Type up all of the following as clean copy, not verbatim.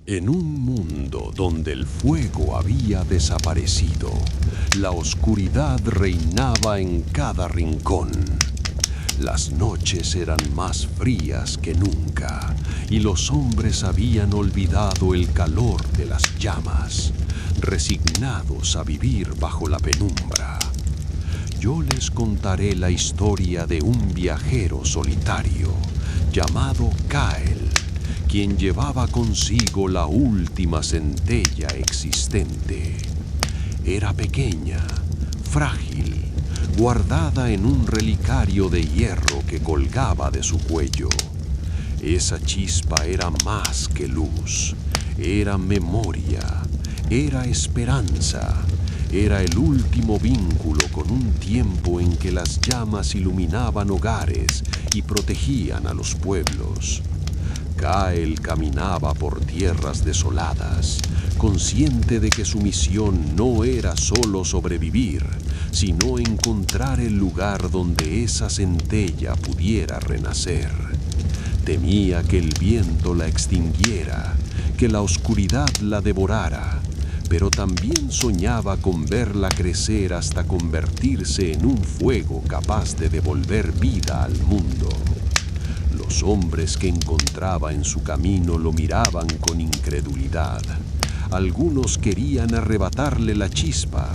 En un mundo donde el fuego había desaparecido, la oscuridad reinaba en cada rincón. Las noches eran más frías que nunca y los hombres habían olvidado el calor de las llamas, resignados a vivir bajo la penumbra. Yo les contaré la historia de un viajero solitario llamado Kael, quien llevaba consigo la última centella existente. Era pequeña, frágil, guardada en un relicario de hierro que colgaba de su cuello. Esa chispa era más que luz, era memoria, era esperanza, era el último vínculo con un tiempo en que las llamas iluminaban hogares y protegían a los pueblos. Kael caminaba por tierras desoladas, consciente de que su misión no era solo sobrevivir, sino encontrar el lugar donde esa centella pudiera renacer. Temía que el viento la extinguiera, que la oscuridad la devorara, pero también soñaba con verla crecer hasta convertirse en un fuego capaz de devolver vida al mundo. Los hombres que encontraba en su camino lo miraban con incredulidad. Algunos querían arrebatarle la chispa,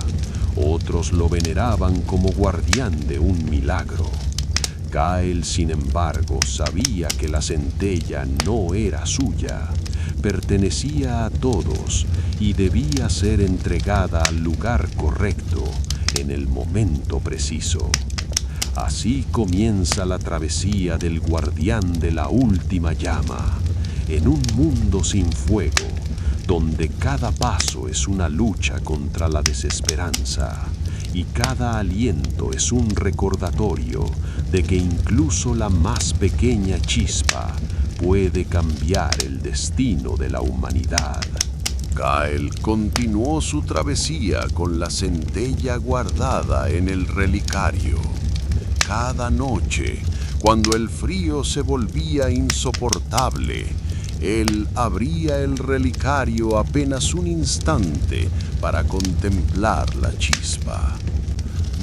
otros lo veneraban como guardián de un milagro. Kael, sin embargo, sabía que la centella no era suya, pertenecía a todos y debía ser entregada al lugar correcto en el momento preciso. Así comienza la travesía del guardián de la última llama, en un mundo sin fuego, donde cada paso es una lucha contra la desesperanza y cada aliento es un recordatorio de que incluso la más pequeña chispa puede cambiar el destino de la humanidad. Kael continuó su travesía con la centella guardada en el relicario. Cada noche, cuando el frío se volvía insoportable, él abría el relicario apenas un instante para contemplar la chispa.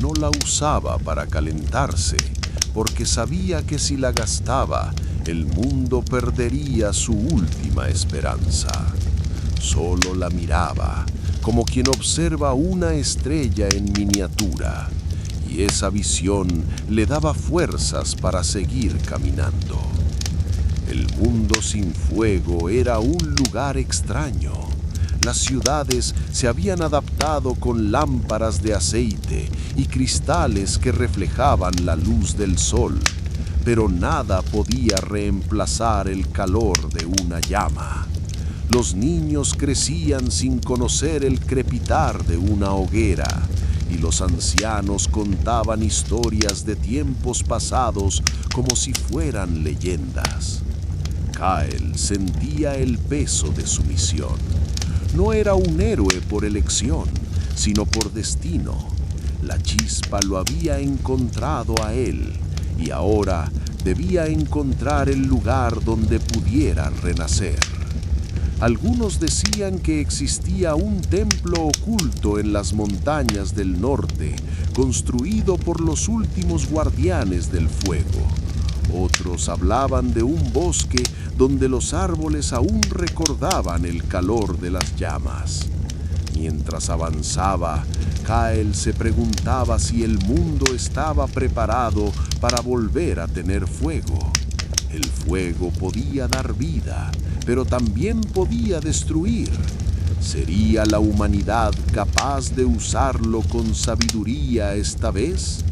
No la usaba para calentarse, porque sabía que si la gastaba, el mundo perdería su última esperanza. Solo la miraba, como quien observa una estrella en miniatura, y esa visión le daba fuerzas para seguir caminando. El mundo sin fuego era un lugar extraño. Las ciudades se habían adaptado con lámparas de aceite y cristales que reflejaban la luz del sol, pero nada podía reemplazar el calor de una llama. Los niños crecían sin conocer el crepitar de una hoguera, y los ancianos contaban historias de tiempos pasados como si fueran leyendas. Kael sentía el peso de su misión. No era un héroe por elección, sino por destino. La chispa lo había encontrado a él, y ahora debía encontrar el lugar donde pudiera renacer. Algunos decían que existía un templo oculto en las montañas del norte, construido por los últimos guardianes del fuego. Otros hablaban de un bosque donde los árboles aún recordaban el calor de las llamas. Mientras avanzaba, Kael se preguntaba si el mundo estaba preparado para volver a tener fuego. El fuego podía dar vida, pero también podía destruir. ¿Sería la humanidad capaz de usarlo con sabiduría esta vez?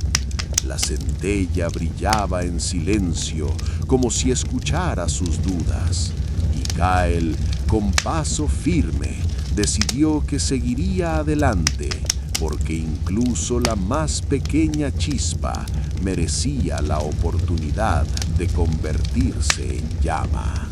La centella brillaba en silencio, como si escuchara sus dudas, y Kael, con paso firme, decidió que seguiría adelante, porque incluso la más pequeña chispa merecía la oportunidad de convertirse en llama.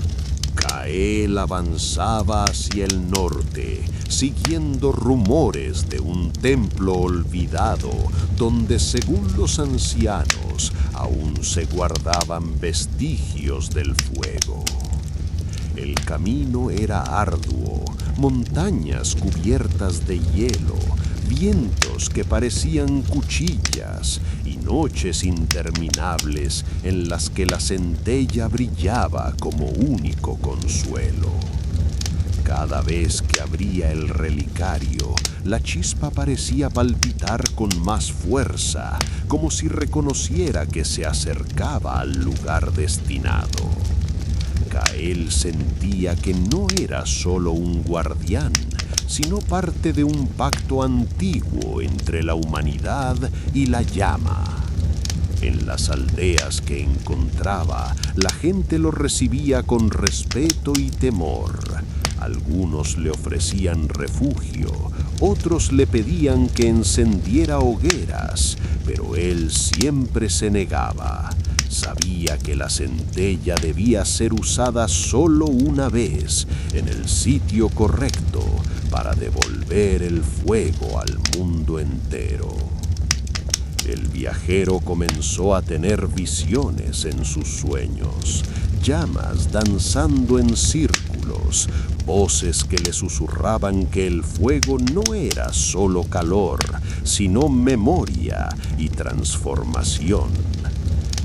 Kael avanzaba hacia el norte, siguiendo rumores de un templo olvidado, donde, según los ancianos, aún se guardaban vestigios del fuego. El camino era arduo, montañas cubiertas de hielo, vientos que parecían cuchillas y noches interminables en las que la centella brillaba como único consuelo. Cada vez que abría el relicario, la chispa parecía palpitar con más fuerza, como si reconociera que se acercaba al lugar destinado. Kael sentía que no era solo un guardián, sino parte de un pacto antiguo entre la humanidad y la llama. En las aldeas que encontraba, la gente lo recibía con respeto y temor. Algunos le ofrecían refugio, otros le pedían que encendiera hogueras, pero él siempre se negaba. Sabía que la centella debía ser usada solo una vez, en el sitio correcto, para devolver el fuego al mundo entero. El viajero comenzó a tener visiones en sus sueños, llamas danzando en círculos, voces que le susurraban que el fuego no era solo calor, sino memoria y transformación.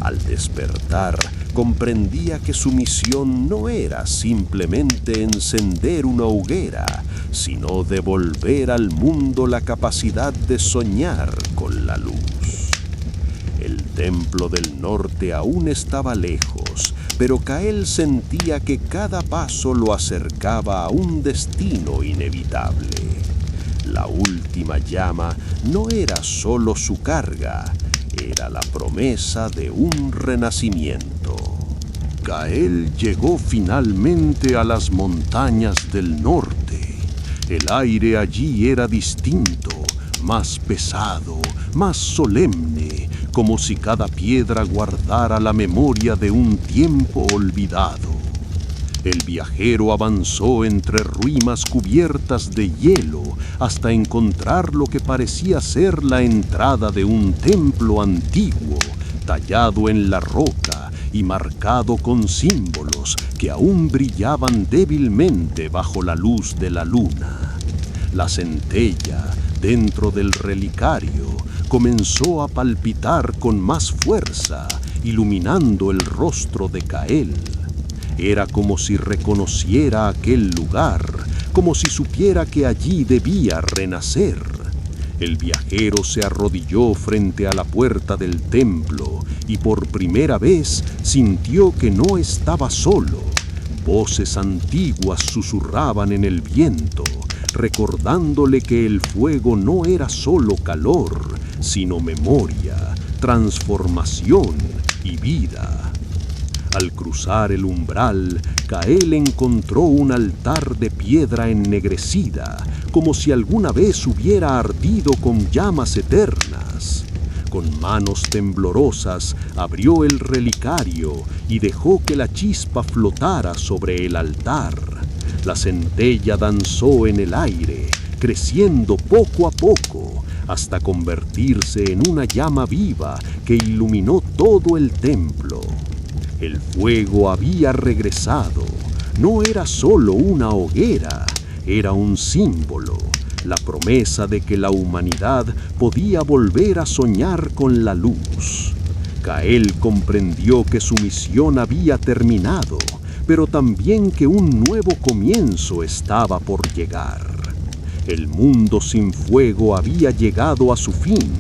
Al despertar, comprendía que su misión no era simplemente encender una hoguera, sino devolver al mundo la capacidad de soñar con la luz. El templo del norte aún estaba lejos, pero Kael sentía que cada paso lo acercaba a un destino inevitable. La última llama no era solo su carga, era la promesa de un renacimiento. Kael llegó finalmente a las montañas del norte. El aire allí era distinto, más pesado, más solemne, como si cada piedra guardara la memoria de un tiempo olvidado. El viajero avanzó entre ruinas cubiertas de hielo hasta encontrar lo que parecía ser la entrada de un templo antiguo, tallado en la roca y marcado con símbolos que aún brillaban débilmente bajo la luz de la luna. La centella, dentro del relicario, comenzó a palpitar con más fuerza, iluminando el rostro de Kael. Era como si reconociera aquel lugar, como si supiera que allí debía renacer. El viajero se arrodilló frente a la puerta del templo y por primera vez sintió que no estaba solo. Voces antiguas susurraban en el viento, recordándole que el fuego no era solo calor, sino memoria, transformación y vida. Al cruzar el umbral, Kael encontró un altar de piedra ennegrecida, como si alguna vez hubiera ardido con llamas eternas. Con manos temblorosas abrió el relicario y dejó que la chispa flotara sobre el altar. La centella danzó en el aire, creciendo poco a poco, hasta convertirse en una llama viva que iluminó todo el templo. El fuego había regresado. No era solo una hoguera, era un símbolo, la promesa de que la humanidad podía volver a soñar con la luz. Kael comprendió que su misión había terminado, pero también que un nuevo comienzo estaba por llegar. El mundo sin fuego había llegado a su fin,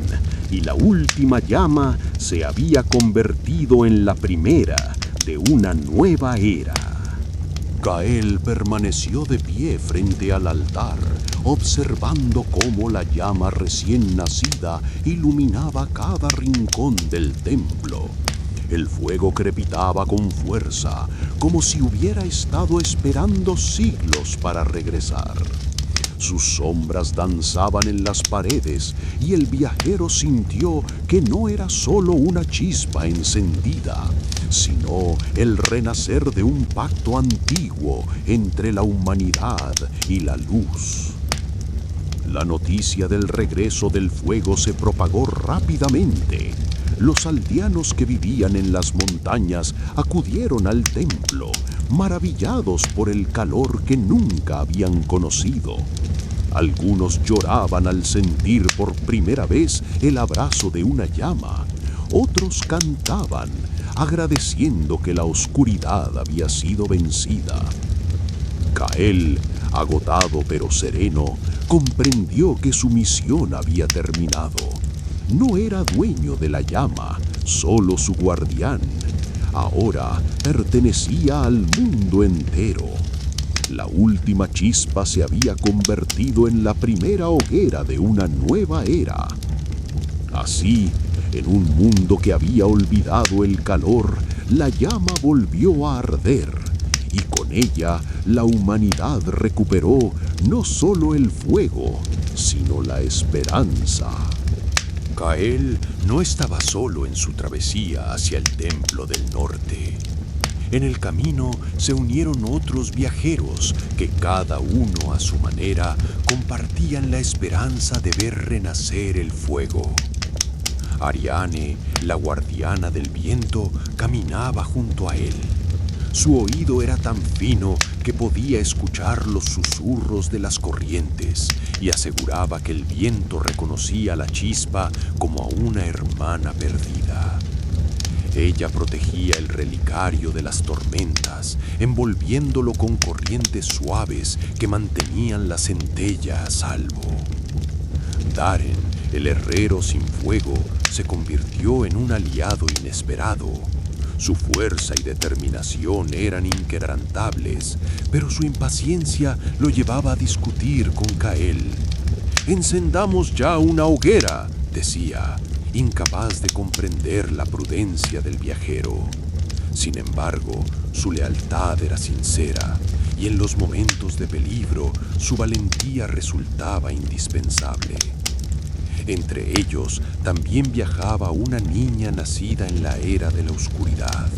y la última llama se había convertido en la primera de una nueva era. Kael permaneció de pie frente al altar, observando cómo la llama recién nacida iluminaba cada rincón del templo. El fuego crepitaba con fuerza, como si hubiera estado esperando siglos para regresar. Sus sombras danzaban en las paredes y el viajero sintió que no era solo una chispa encendida, sino el renacer de un pacto antiguo entre la humanidad y la luz. La noticia del regreso del fuego se propagó rápidamente. Los aldeanos que vivían en las montañas acudieron al templo, maravillados por el calor que nunca habían conocido. Algunos lloraban al sentir por primera vez el abrazo de una llama. Otros cantaban, agradeciendo que la oscuridad había sido vencida. Kael, agotado pero sereno, comprendió que su misión había terminado. No era dueño de la llama, solo su guardián. Ahora pertenecía al mundo entero. La última chispa se había convertido en la primera hoguera de una nueva era. Así, en un mundo que había olvidado el calor, la llama volvió a arder, y con ella la humanidad recuperó no solo el fuego, sino la esperanza. Kael no estaba solo en su travesía hacia el Templo del Norte. En el camino se unieron otros viajeros que cada uno a su manera compartían la esperanza de ver renacer el fuego. Ariane, la guardiana del viento, caminaba junto a él. Su oído era tan fino que podía escuchar los susurros de las corrientes y aseguraba que el viento reconocía la chispa como a una hermana perdida. Ella protegía el relicario de las tormentas, envolviéndolo con corrientes suaves que mantenían la centella a salvo. Daren, el herrero sin fuego, se convirtió en un aliado inesperado. Su fuerza y determinación eran inquebrantables, pero su impaciencia lo llevaba a discutir con Kael. «Encendamos ya una hoguera», decía, incapaz de comprender la prudencia del viajero. Sin embargo, su lealtad era sincera, y en los momentos de peligro, su valentía resultaba indispensable. Entre ellos también viajaba una niña nacida en la era de la oscuridad.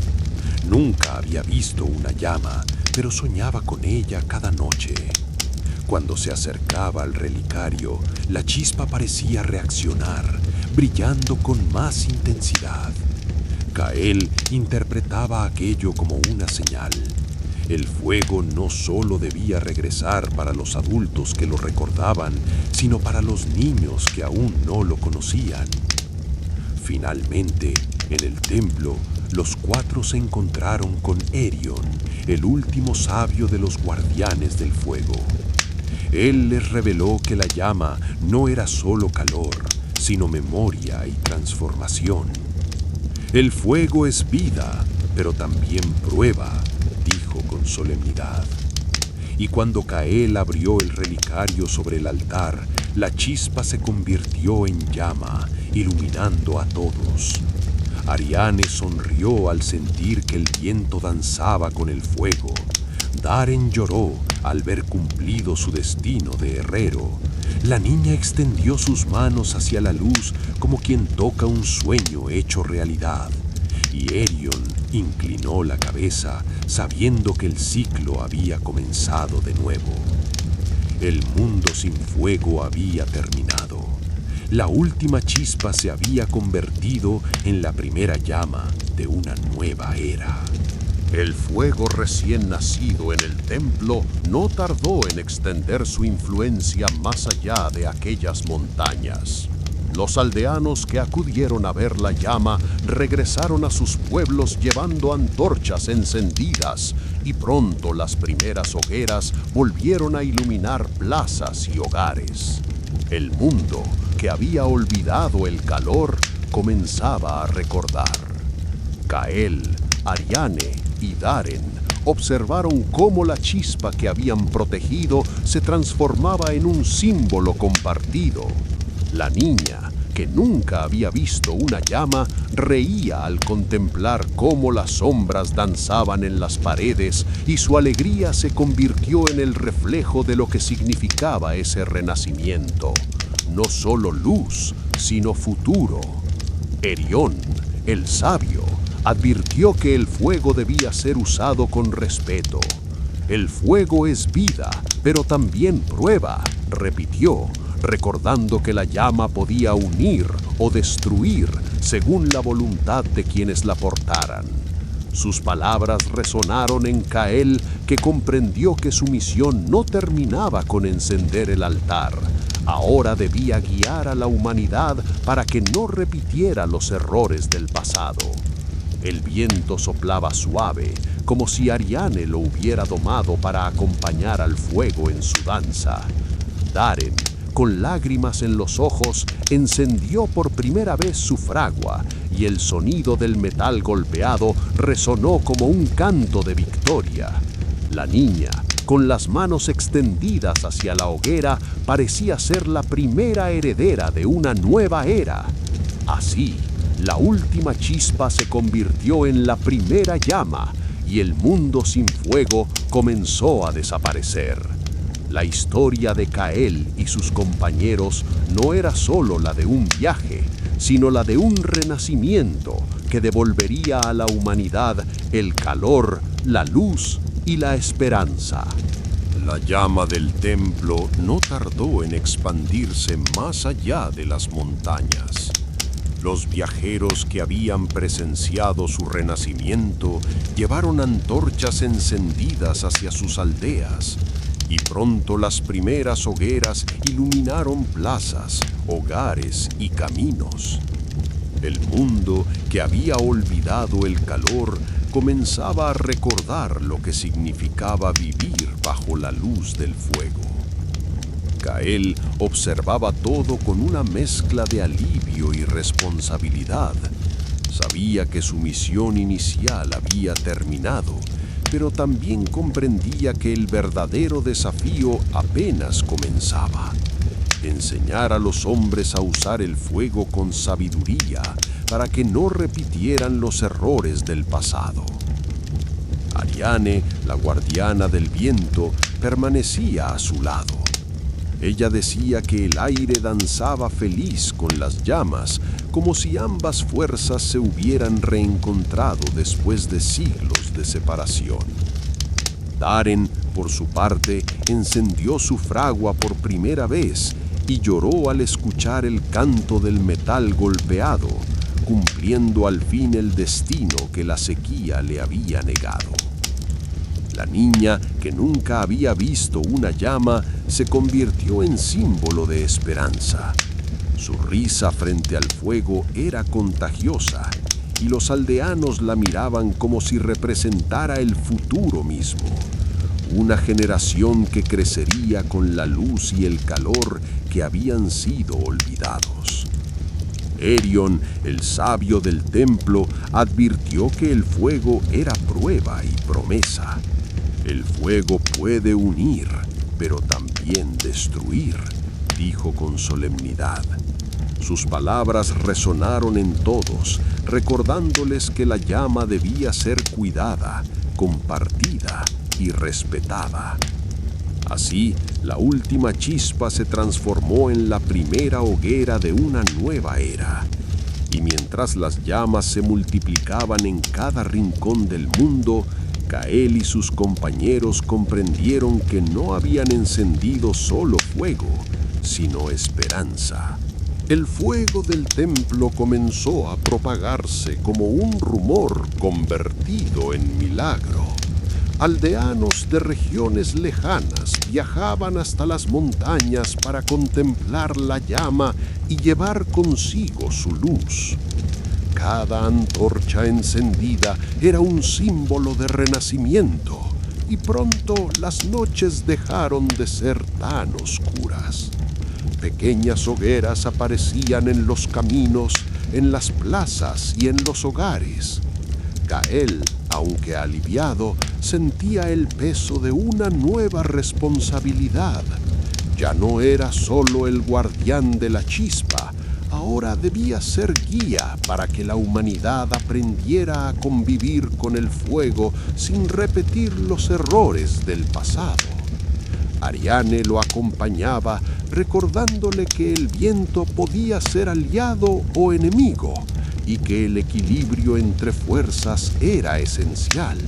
Nunca había visto una llama, pero soñaba con ella cada noche. Cuando se acercaba al relicario, la chispa parecía reaccionar, brillando con más intensidad. Kael interpretaba aquello como una señal. El fuego no solo debía regresar para los adultos que lo recordaban, sino para los niños que aún no lo conocían. Finalmente, en el templo, los cuatro se encontraron con Erion, el último sabio de los guardianes del fuego. Él les reveló que la llama no era solo calor, sino memoria y transformación. El fuego es vida, pero también prueba, dijo con solemnidad. Y cuando Kael abrió el relicario sobre el altar, la chispa se convirtió en llama, iluminando a todos. Ariane sonrió al sentir que el viento danzaba con el fuego. Daren lloró al ver cumplido su destino de herrero. La niña extendió sus manos hacia la luz como quien toca un sueño hecho realidad. Y Erion inclinó la cabeza, sabiendo que el ciclo había comenzado de nuevo. El mundo sin fuego había terminado. La última chispa se había convertido en la primera llama de una nueva era. El fuego recién nacido en el templo no tardó en extender su influencia más allá de aquellas montañas. Los aldeanos que acudieron a ver la llama regresaron a sus pueblos llevando antorchas encendidas y pronto las primeras hogueras volvieron a iluminar plazas y hogares. El mundo, que había olvidado el calor, comenzaba a recordar. Kael, Ariane y Daren observaron cómo la chispa que habían protegido se transformaba en un símbolo compartido. La niña, que nunca había visto una llama, reía al contemplar cómo las sombras danzaban en las paredes y su alegría se convirtió en el reflejo de lo que significaba ese renacimiento. No solo luz, sino futuro. Erion, el sabio, advirtió que el fuego debía ser usado con respeto. El fuego es vida, pero también prueba, repitió, recordando que la llama podía unir o destruir según la voluntad de quienes la portaran. Sus palabras resonaron en Cael, que comprendió que su misión no terminaba con encender el altar. Ahora debía guiar a la humanidad para que no repitiera los errores del pasado. El viento soplaba suave, como si Ariane lo hubiera domado para acompañar al fuego en su danza. Daren, con lágrimas en los ojos, encendió por primera vez su fragua, y el sonido del metal golpeado resonó como un canto de victoria. La niña, con las manos extendidas hacia la hoguera, parecía ser la primera heredera de una nueva era. Así, la última chispa se convirtió en la primera llama, y el mundo sin fuego comenzó a desaparecer. La historia de Cael y sus compañeros no era solo la de un viaje, sino la de un renacimiento que devolvería a la humanidad el calor, la luz y la esperanza. La llama del templo no tardó en expandirse más allá de las montañas. Los viajeros que habían presenciado su renacimiento llevaron antorchas encendidas hacia sus aldeas, y pronto las primeras hogueras iluminaron plazas, hogares y caminos. El mundo, que había olvidado el calor, comenzaba a recordar lo que significaba vivir bajo la luz del fuego. Cael observaba todo con una mezcla de alivio y responsabilidad. Sabía que su misión inicial había terminado, pero también comprendía que el verdadero desafío apenas comenzaba. Enseñar a los hombres a usar el fuego con sabiduría para que no repitieran los errores del pasado. Ariane, la guardiana del viento, permanecía a su lado. Ella decía que el aire danzaba feliz con las llamas, como si ambas fuerzas se hubieran reencontrado después de siglos de separación. Daren, por su parte, encendió su fragua por primera vez y lloró al escuchar el canto del metal golpeado, cumpliendo al fin el destino que la sequía le había negado. La niña, que nunca había visto una llama, se convirtió en símbolo de esperanza. Su risa frente al fuego era contagiosa, y los aldeanos la miraban como si representara el futuro mismo. Una generación que crecería con la luz y el calor que habían sido olvidados. Erion, el sabio del templo, advirtió que el fuego era prueba y promesa. El fuego puede unir, pero también destruir, dijo con solemnidad. Sus palabras resonaron en todos, recordándoles que la llama debía ser cuidada, compartida y respetada. Así, la última chispa se transformó en la primera hoguera de una nueva era. Y mientras las llamas se multiplicaban en cada rincón del mundo, Cael y sus compañeros comprendieron que no habían encendido solo fuego, sino esperanza. El fuego del templo comenzó a propagarse como un rumor convertido en milagro. Aldeanos de regiones lejanas viajaban hasta las montañas para contemplar la llama y llevar consigo su luz. Cada antorcha encendida era un símbolo de renacimiento, y pronto las noches dejaron de ser tan oscuras. Pequeñas hogueras aparecían en los caminos, en las plazas y en los hogares. Cael, aunque aliviado, sentía el peso de una nueva responsabilidad. Ya no era solo el guardián de la chispa, ahora debía ser guía para que la humanidad aprendiera a convivir con el fuego sin repetir los errores del pasado. Ariane lo acompañaba, recordándole que el viento podía ser aliado o enemigo, y que el equilibrio entre fuerzas era esencial.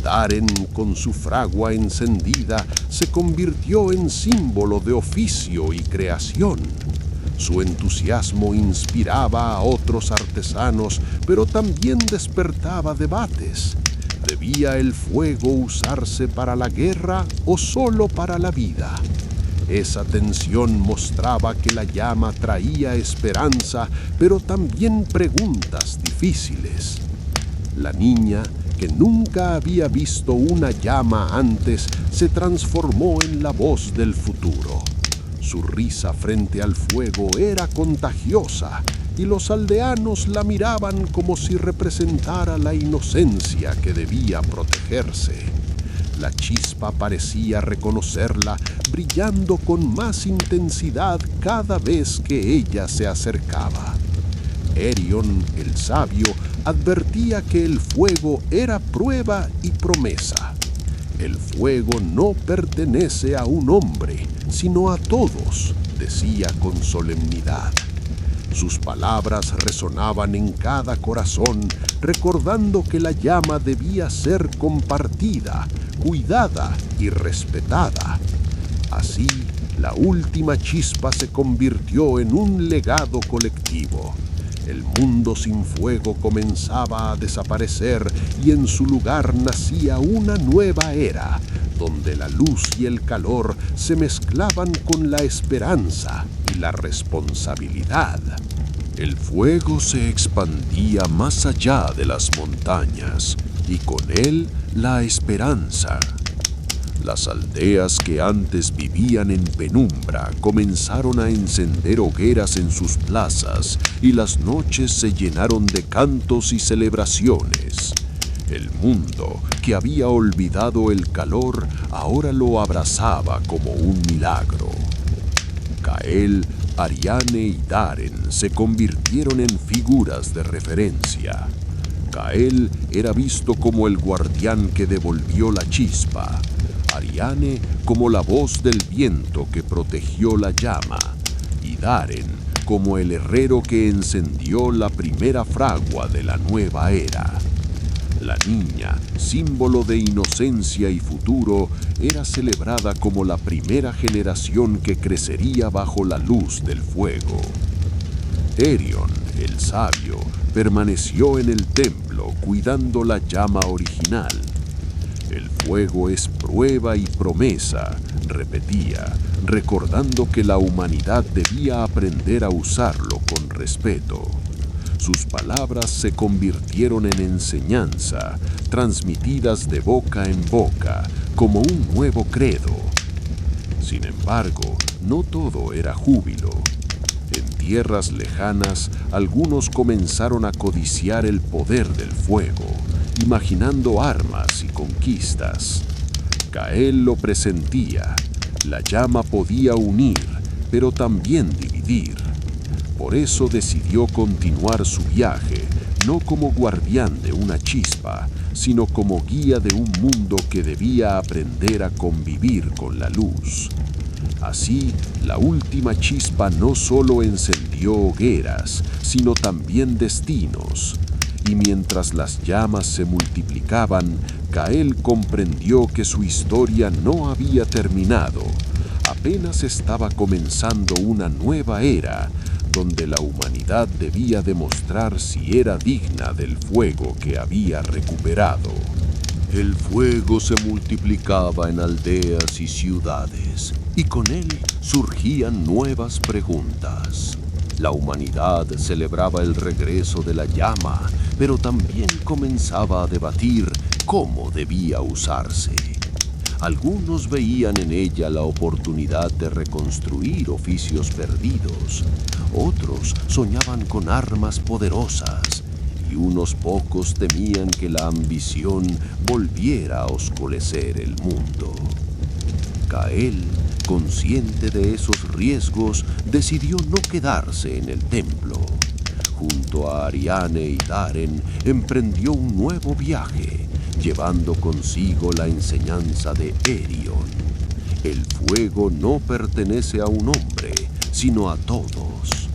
Daren, con su fragua encendida, se convirtió en símbolo de oficio y creación. Su entusiasmo inspiraba a otros artesanos, pero también despertaba debates. ¿Debía el fuego usarse para la guerra o solo para la vida? Esa tensión mostraba que la llama traía esperanza, pero también preguntas difíciles. La niña, que nunca había visto una llama antes, se transformó en la voz del futuro. Su risa frente al fuego era contagiosa, y los aldeanos la miraban como si representara la inocencia que debía protegerse. La chispa parecía reconocerla, brillando con más intensidad cada vez que ella se acercaba. Erion, el sabio, advertía que el fuego era prueba y promesa. El fuego no pertenece a un hombre, sino a todos, decía con solemnidad. Sus palabras resonaban en cada corazón, recordando que la llama debía ser compartida, cuidada y respetada. Así, la última chispa se convirtió en un legado colectivo. El mundo sin fuego comenzaba a desaparecer y en su lugar nacía una nueva era, donde la luz y el calor se mezclaban con la esperanza y la responsabilidad. El fuego se expandía más allá de las montañas y con él la esperanza. Las aldeas que antes vivían en penumbra comenzaron a encender hogueras en sus plazas y las noches se llenaron de cantos y celebraciones. El mundo, que había olvidado el calor, ahora lo abrazaba como un milagro. Cael, Ariane y Daren se convirtieron en figuras de referencia. Cael era visto como el guardián que devolvió la chispa, Ariane como la voz del viento que protegió la llama, y Daren como el herrero que encendió la primera fragua de la nueva era. La niña, símbolo de inocencia y futuro, era celebrada como la primera generación que crecería bajo la luz del fuego. Erion, el sabio, permaneció en el templo cuidando la llama original. El fuego es prueba y promesa, repetía, recordando que la humanidad debía aprender a usarlo con respeto. Sus palabras se convirtieron en enseñanza, transmitidas de boca en boca, como un nuevo credo. Sin embargo, no todo era júbilo. En tierras lejanas, algunos comenzaron a codiciar el poder del fuego, imaginando armas y conquistas. Cael lo presentía. La llama podía unir, pero también dividir. Por eso decidió continuar su viaje, no como guardián de una chispa, sino como guía de un mundo que debía aprender a convivir con la luz. Así, la última chispa no solo encendió hogueras, sino también destinos. Y mientras las llamas se multiplicaban, Cael comprendió que su historia no había terminado. Apenas estaba comenzando una nueva era, donde la humanidad debía demostrar si era digna del fuego que había recuperado. El fuego se multiplicaba en aldeas y ciudades, y con él surgían nuevas preguntas. La humanidad celebraba el regreso de la llama, pero también comenzaba a debatir cómo debía usarse. Algunos veían en ella la oportunidad de reconstruir oficios perdidos. Otros soñaban con armas poderosas y unos pocos temían que la ambición volviera a oscurecer el mundo. Cael, consciente de esos riesgos, decidió no quedarse en el templo. Junto a Ariane y Daren emprendió un nuevo viaje, llevando consigo la enseñanza de Erion. El fuego no pertenece a un hombre, sino a todos.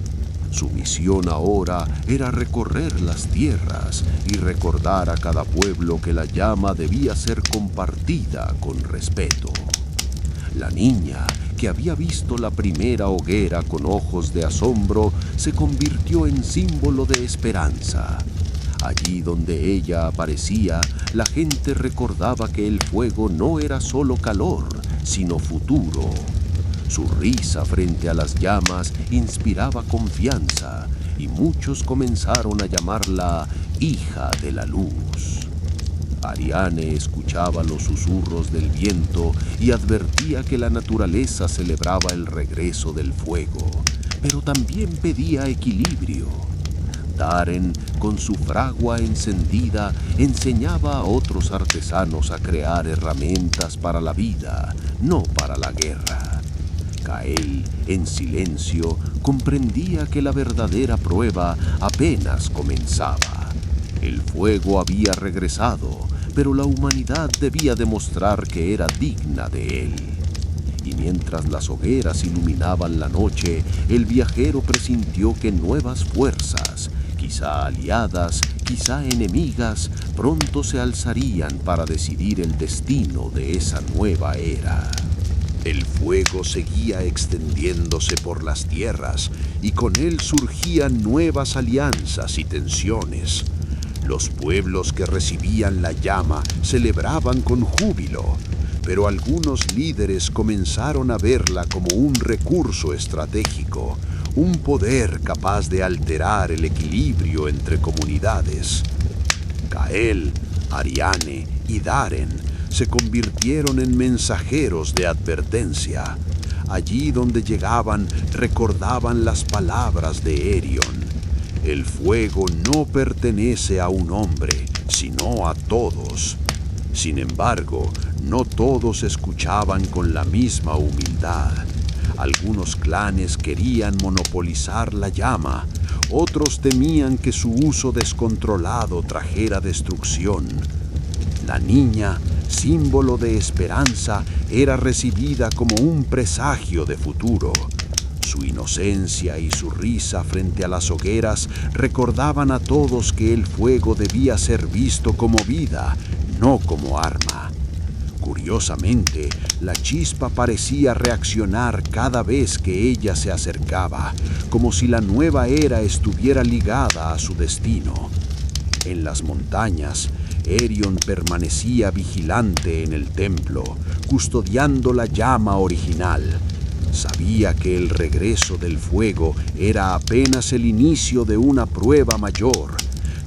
Su misión ahora era recorrer las tierras y recordar a cada pueblo que la llama debía ser compartida con respeto. La niña, que había visto la primera hoguera con ojos de asombro, se convirtió en símbolo de esperanza. Allí donde ella aparecía, la gente recordaba que el fuego no era solo calor, sino futuro. Su risa frente a las llamas inspiraba confianza, y muchos comenzaron a llamarla hija de la luz. Ariane escuchaba los susurros del viento y advertía que la naturaleza celebraba el regreso del fuego, pero también pedía equilibrio. Daren, con su fragua encendida, enseñaba a otros artesanos a crear herramientas para la vida, no para la guerra. Kael, en silencio, comprendía que la verdadera prueba apenas comenzaba. El fuego había regresado, pero la humanidad debía demostrar que era digna de él. Y mientras las hogueras iluminaban la noche, el viajero presintió que nuevas fuerzas, quizá aliadas, quizá enemigas, pronto se alzarían para decidir el destino de esa nueva era. El fuego seguía extendiéndose por las tierras y con él surgían nuevas alianzas y tensiones. Los pueblos que recibían la llama celebraban con júbilo, pero algunos líderes comenzaron a verla como un recurso estratégico, un poder capaz de alterar el equilibrio entre comunidades. Kael, Ariane y Daren se convirtieron en mensajeros de advertencia. Allí donde llegaban, recordaban las palabras de Erion. El fuego no pertenece a un hombre, sino a todos. Sin embargo, no todos escuchaban con la misma humildad. Algunos clanes querían monopolizar la llama, otros temían que su uso descontrolado trajera destrucción. La niña, símbolo de esperanza, era recibida como un presagio de futuro. Su inocencia y su risa frente a las hogueras recordaban a todos que el fuego debía ser visto como vida, no como arma. Curiosamente, la chispa parecía reaccionar cada vez que ella se acercaba, como si la nueva era estuviera ligada a su destino. En las montañas, Erion permanecía vigilante en el templo, custodiando la llama original. Sabía que el regreso del fuego era apenas el inicio de una prueba mayor.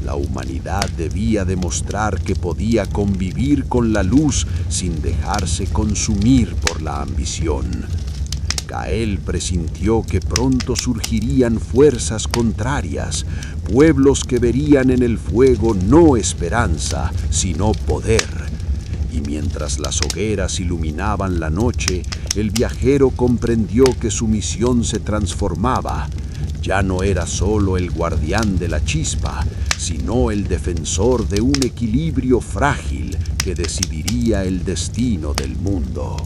La humanidad debía demostrar que podía convivir con la luz sin dejarse consumir por la ambición. Kael presintió que pronto surgirían fuerzas contrarias, pueblos que verían en el fuego no esperanza, sino poder. Y mientras las hogueras iluminaban la noche, el viajero comprendió que su misión se transformaba. Ya no era solo el guardián de la chispa, sino el defensor de un equilibrio frágil que decidiría el destino del mundo.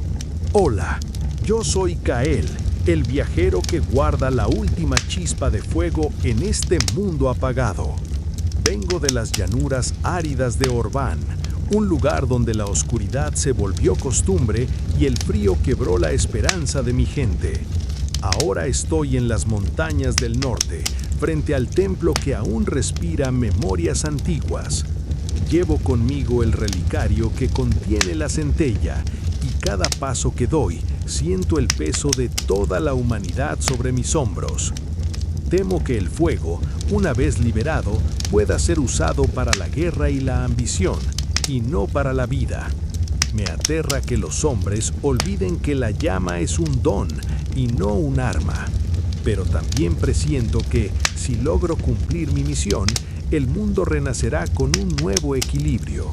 Hola, yo soy Kael, el viajero que guarda la última chispa de fuego en este mundo apagado. Vengo de las llanuras áridas de Orbán, un lugar donde la oscuridad se volvió costumbre y el frío quebró la esperanza de mi gente. Ahora estoy en las montañas del norte, frente al templo que aún respira memorias antiguas. Llevo conmigo el relicario que contiene la centella, y cada paso que doy, siento el peso de toda la humanidad sobre mis hombros. Temo que el fuego, una vez liberado, pueda ser usado para la guerra y la ambición, y no para la vida. Me aterra que los hombres olviden que la llama es un don y no un arma. Pero también presiento que, si logro cumplir mi misión, el mundo renacerá con un nuevo equilibrio.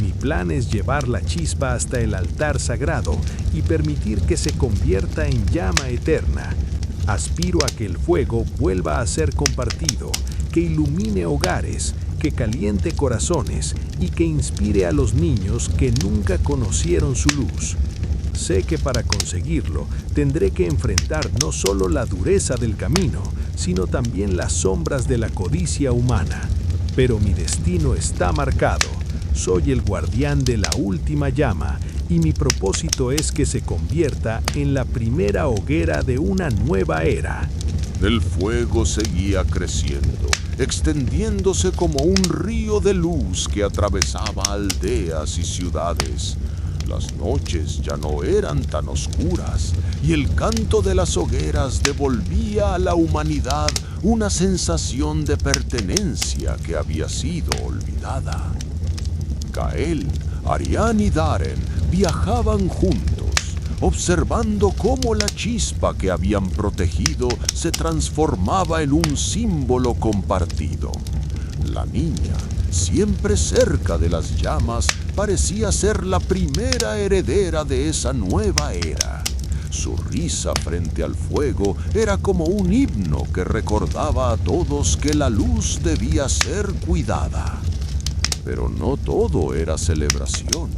Mi plan es llevar la chispa hasta el altar sagrado y permitir que se convierta en llama eterna. Aspiro a que el fuego vuelva a ser compartido, que ilumine hogares, que caliente corazones y que inspire a los niños que nunca conocieron su luz. Sé que para conseguirlo tendré que enfrentar no solo la dureza del camino, sino también las sombras de la codicia humana. Pero mi destino está marcado. Soy el guardián de la última llama y mi propósito es que se convierta en la primera hoguera de una nueva era. El fuego seguía creciendo, extendiéndose como un río de luz que atravesaba aldeas y ciudades. Las noches ya no eran tan oscuras y el canto de las hogueras devolvía a la humanidad una sensación de pertenencia que había sido olvidada. Gael, Ariane y Darren viajaban juntos, observando cómo la chispa que habían protegido se transformaba en un símbolo compartido. La niña, siempre cerca de las llamas, parecía ser la primera heredera de esa nueva era. Su risa frente al fuego era como un himno que recordaba a todos que la luz debía ser cuidada. Pero no todo era celebración.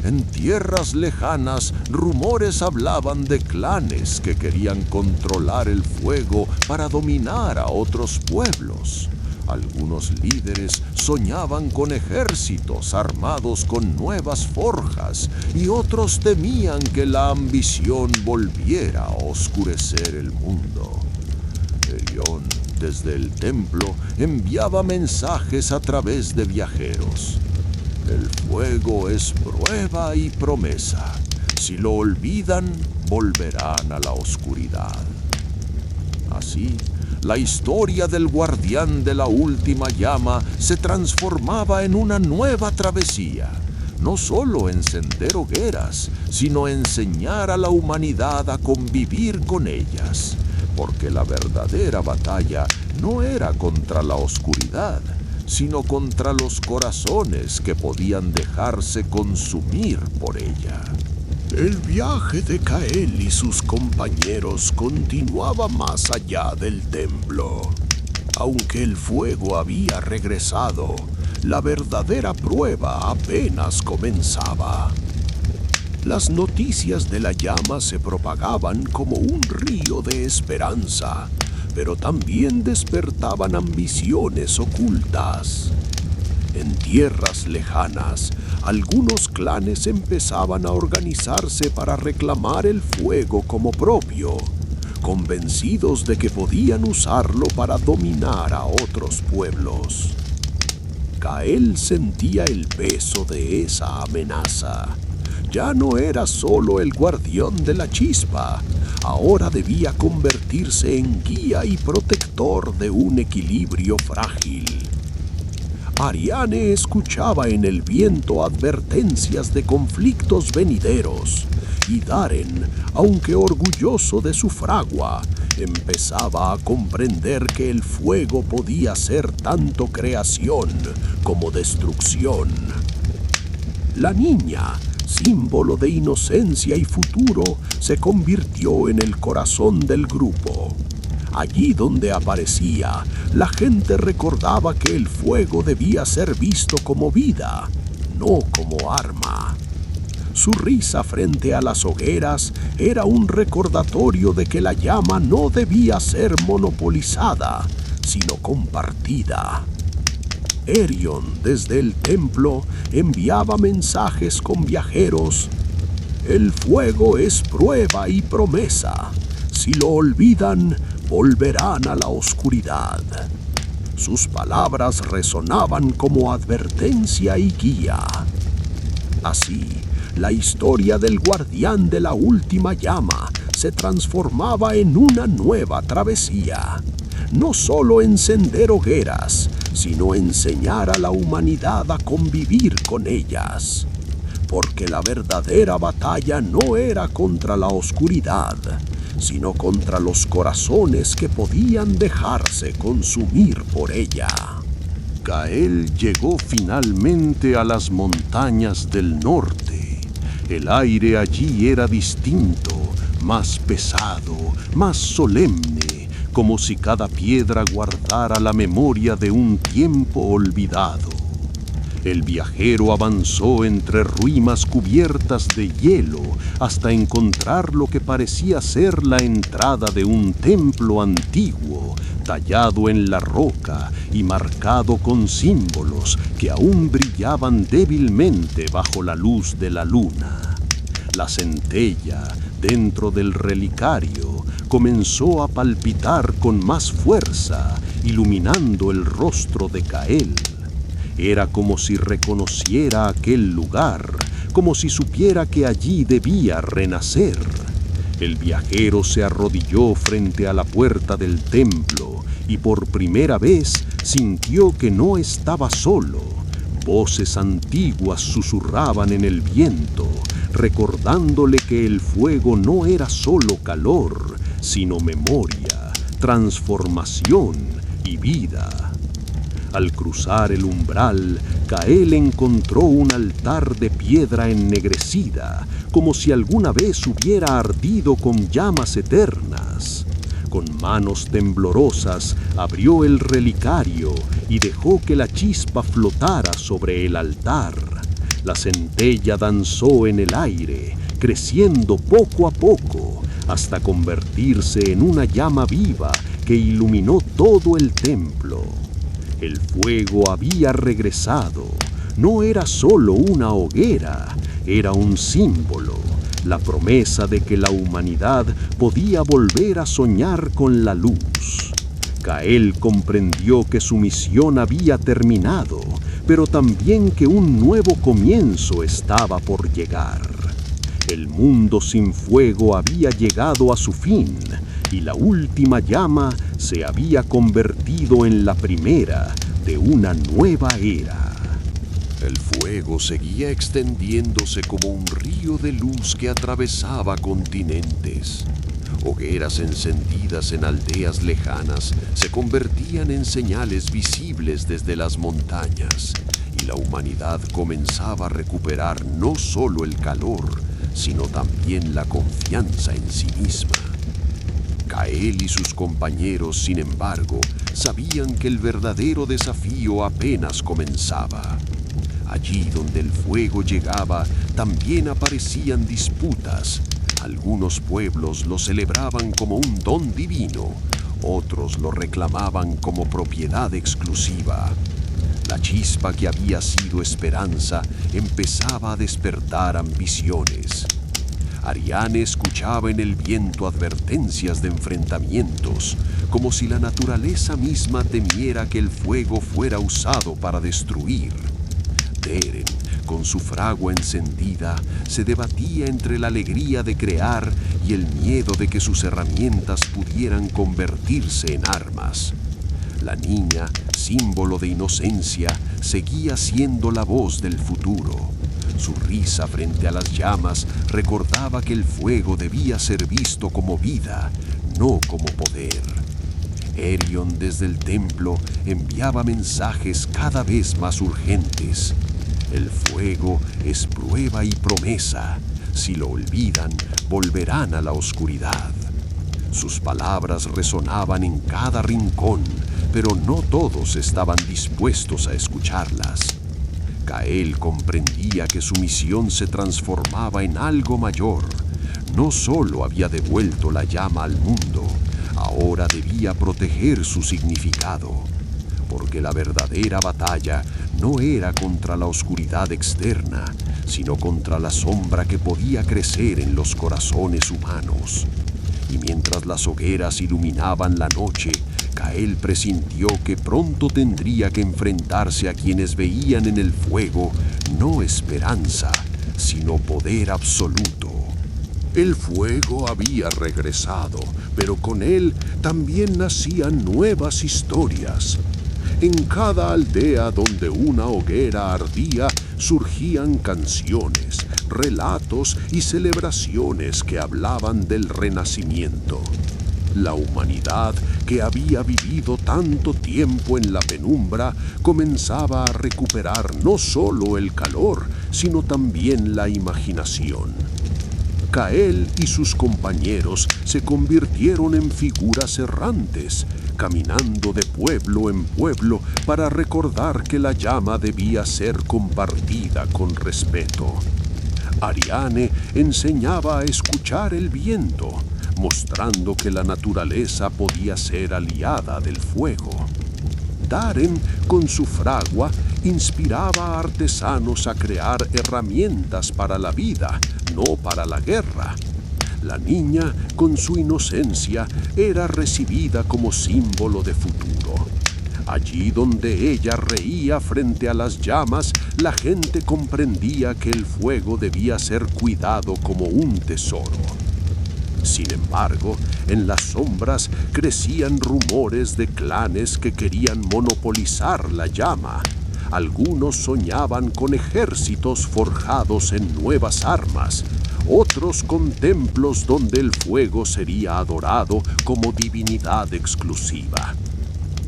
En tierras lejanas, rumores hablaban de clanes que querían controlar el fuego para dominar a otros pueblos. Algunos líderes soñaban con ejércitos armados con nuevas forjas y otros temían que la ambición volviera a oscurecer el mundo. Elión, desde el templo, enviaba mensajes a través de viajeros. El fuego es prueba y promesa. Si lo olvidan, volverán a la oscuridad. Así, la historia del guardián de la última llama se transformaba en una nueva travesía. No solo encender hogueras, sino enseñar a la humanidad a convivir con ellas. Porque la verdadera batalla no era contra la oscuridad, sino contra los corazones que podían dejarse consumir por ella. El viaje de Gael y sus compañeros continuaba más allá del templo. Aunque el fuego había regresado, la verdadera prueba apenas comenzaba. Las noticias de la llama se propagaban como un río de esperanza, pero también despertaban ambiciones ocultas. En tierras lejanas, algunos clanes empezaban a organizarse para reclamar el fuego como propio, convencidos de que podían usarlo para dominar a otros pueblos. Gael sentía el peso de esa amenaza. Ya no era solo el guardián de la chispa, ahora debía convertirse en guía y protector de un equilibrio frágil. Ariane escuchaba en el viento advertencias de conflictos venideros, y Darren, aunque orgulloso de su fragua, empezaba a comprender que el fuego podía ser tanto creación como destrucción. La niña, símbolo de inocencia y futuro, se convirtió en el corazón del grupo. Allí donde aparecía, la gente recordaba que el fuego debía ser visto como vida, no como arma. Su risa frente a las hogueras era un recordatorio de que la llama no debía ser monopolizada, sino compartida. Erion, desde el templo, enviaba mensajes con viajeros. El fuego es prueba y promesa. Si lo olvidan, volverán a la oscuridad. Sus palabras resonaban como advertencia y guía. Así, la historia del guardián de la última llama se transformaba en una nueva travesía. No solo encender hogueras, sino enseñar a la humanidad a convivir con ellas. Porque la verdadera batalla no era contra la oscuridad, sino contra los corazones que podían dejarse consumir por ella. Gael llegó finalmente a las montañas del norte. El aire allí era distinto, más pesado, más solemne, como si cada piedra guardara la memoria de un tiempo olvidado. El viajero avanzó entre ruinas cubiertas de hielo hasta encontrar lo que parecía ser la entrada de un templo antiguo, tallado en la roca y marcado con símbolos que aún brillaban débilmente bajo la luz de la luna. La centella dentro del relicario comenzó a palpitar con más fuerza, iluminando el rostro de Cael. Era como si reconociera aquel lugar, como si supiera que allí debía renacer. El viajero se arrodilló frente a la puerta del templo y por primera vez sintió que no estaba solo. Voces antiguas susurraban en el viento, recordándole que el fuego no era solo calor, sino memoria, transformación y vida. Al cruzar el umbral, Cael encontró un altar de piedra ennegrecida, como si alguna vez hubiera ardido con llamas eternas. Con manos temblorosas abrió el relicario y dejó que la chispa flotara sobre el altar. La centella danzó en el aire, creciendo poco a poco, hasta convertirse en una llama viva que iluminó todo el templo. El fuego había regresado. No era solo una hoguera, era un símbolo, la promesa de que la humanidad podía volver a soñar con la luz. Cael comprendió que su misión había terminado, pero también que un nuevo comienzo estaba por llegar. El mundo sin fuego había llegado a su fin, y la última llama se había convertido en la primera de una nueva era. El fuego seguía extendiéndose como un río de luz que atravesaba continentes. Hogueras encendidas en aldeas lejanas se convertían en señales visibles desde las montañas, y la humanidad comenzaba a recuperar no solo el calor, sino también la confianza en sí misma. Cael y sus compañeros, sin embargo, sabían que el verdadero desafío apenas comenzaba. Allí donde el fuego llegaba, también aparecían disputas. Algunos pueblos lo celebraban como un don divino, otros lo reclamaban como propiedad exclusiva. La chispa que había sido esperanza empezaba a despertar ambiciones. Ariane escuchaba en el viento advertencias de enfrentamientos, como si la naturaleza misma temiera que el fuego fuera usado para destruir. Deren, con su fragua encendida, se debatía entre la alegría de crear y el miedo de que sus herramientas pudieran convertirse en armas. La niña, símbolo de inocencia, seguía siendo la voz del futuro. Su risa frente a las llamas recordaba que el fuego debía ser visto como vida, no como poder. Erion desde el templo enviaba mensajes cada vez más urgentes. El fuego es prueba y promesa. Si lo olvidan, volverán a la oscuridad. Sus palabras resonaban en cada rincón, pero no todos estaban dispuestos a escucharlas. Cael comprendía que su misión se transformaba en algo mayor. No solo había devuelto la llama al mundo, ahora debía proteger su significado. Porque la verdadera batalla no era contra la oscuridad externa, sino contra la sombra que podía crecer en los corazones humanos. Y mientras las hogueras iluminaban la noche, Cael presintió que pronto tendría que enfrentarse a quienes veían en el fuego no esperanza, sino poder absoluto. El fuego había regresado, pero con él también nacían nuevas historias. En cada aldea donde una hoguera ardía surgían canciones, relatos y celebraciones que hablaban del renacimiento. La humanidad, que había vivido tanto tiempo en la penumbra, comenzaba a recuperar no solo el calor, sino también la imaginación. Cael y sus compañeros se convirtieron en figuras errantes, caminando de pueblo en pueblo para recordar que la llama debía ser compartida con respeto. Ariane enseñaba a escuchar el viento, mostrando que la naturaleza podía ser aliada del fuego. Darren, con su fragua, inspiraba a artesanos a crear herramientas para la vida, no para la guerra. La niña, con su inocencia, era recibida como símbolo de futuro. Allí donde ella reía frente a las llamas, la gente comprendía que el fuego debía ser cuidado como un tesoro. Sin embargo, en las sombras crecían rumores de clanes que querían monopolizar la llama. Algunos soñaban con ejércitos forjados en nuevas armas, otros con templos donde el fuego sería adorado como divinidad exclusiva.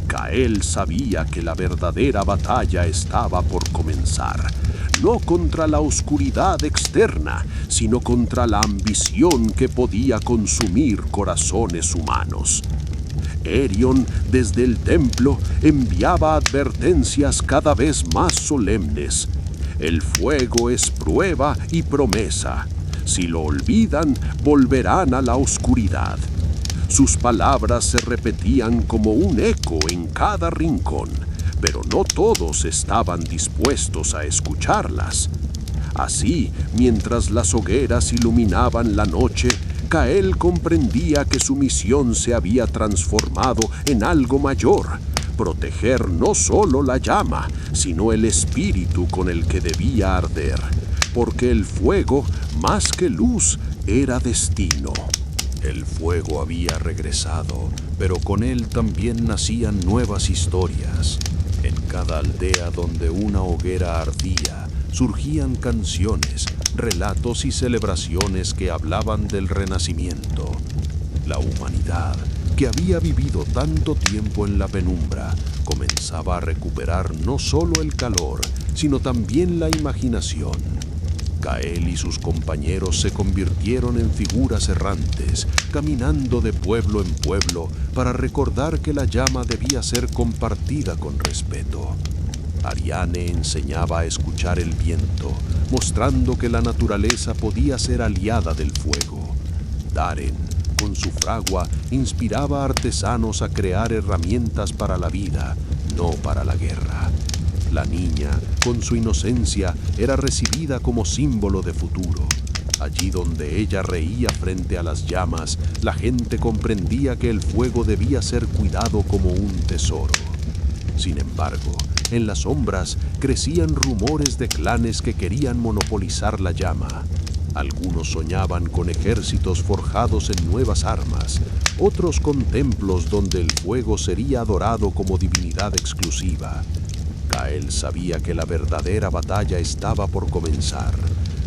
Kael sabía que la verdadera batalla estaba por comenzar, no contra la oscuridad externa, sino contra la ambición que podía consumir corazones humanos. Erion, desde el templo, enviaba advertencias cada vez más solemnes. El fuego es prueba y promesa. Si lo olvidan, volverán a la oscuridad. Sus palabras se repetían como un eco en cada rincón, pero no todos estaban dispuestos a escucharlas. Así, mientras las hogueras iluminaban la noche, Kael comprendía que su misión se había transformado en algo mayor: proteger no solo la llama, sino el espíritu con el que debía arder, porque el fuego, más que luz, era destino. El fuego había regresado, pero con él también nacían nuevas historias. En cada aldea donde una hoguera ardía, surgían canciones, relatos y celebraciones que hablaban del renacimiento. La humanidad, que había vivido tanto tiempo en la penumbra, comenzaba a recuperar no solo el calor, sino también la imaginación. Kael y sus compañeros se convirtieron en figuras errantes, caminando de pueblo en pueblo para recordar que la llama debía ser compartida con respeto. Ariane enseñaba a escuchar el viento, mostrando que la naturaleza podía ser aliada del fuego. Darren, con su fragua, inspiraba a artesanos a crear herramientas para la vida, no para la guerra. La niña, con su inocencia, era recibida como símbolo de futuro. Allí donde ella reía frente a las llamas, la gente comprendía que el fuego debía ser cuidado como un tesoro. Sin embargo, en las sombras crecían rumores de clanes que querían monopolizar la llama. Algunos soñaban con ejércitos forjados en nuevas armas, otros con templos donde el fuego sería adorado como divinidad exclusiva. Kael sabía que la verdadera batalla estaba por comenzar,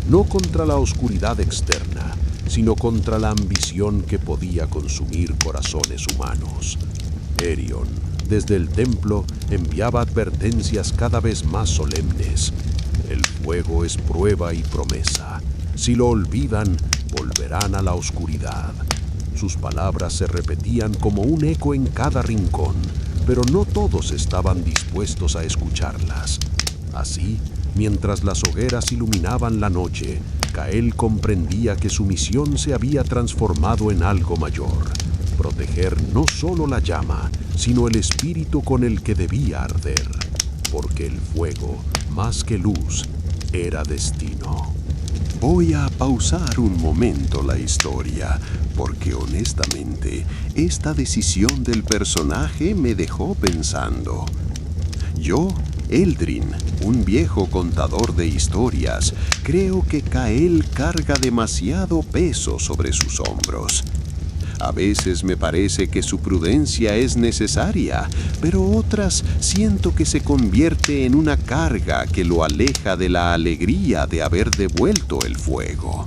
no contra la oscuridad externa, sino contra la ambición que podía consumir corazones humanos. Erion, desde el templo, enviaba advertencias cada vez más solemnes. El fuego es prueba y promesa. Si lo olvidan, volverán a la oscuridad. Sus palabras se repetían como un eco en cada rincón, pero no todos estaban dispuestos a escucharlas. Así, mientras las hogueras iluminaban la noche, Kael comprendía que su misión se había transformado en algo mayor: proteger no solo la llama, sino el espíritu con el que debía arder, porque el fuego, más que luz, era destino. Voy a pausar un momento la historia, porque honestamente, esta decisión del personaje me dejó pensando. Yo, Eldrin, un viejo contador de historias, creo que Kael carga demasiado peso sobre sus hombros. A veces me parece que su prudencia es necesaria, pero otras siento que se convierte en una carga que lo aleja de la alegría de haber devuelto el fuego.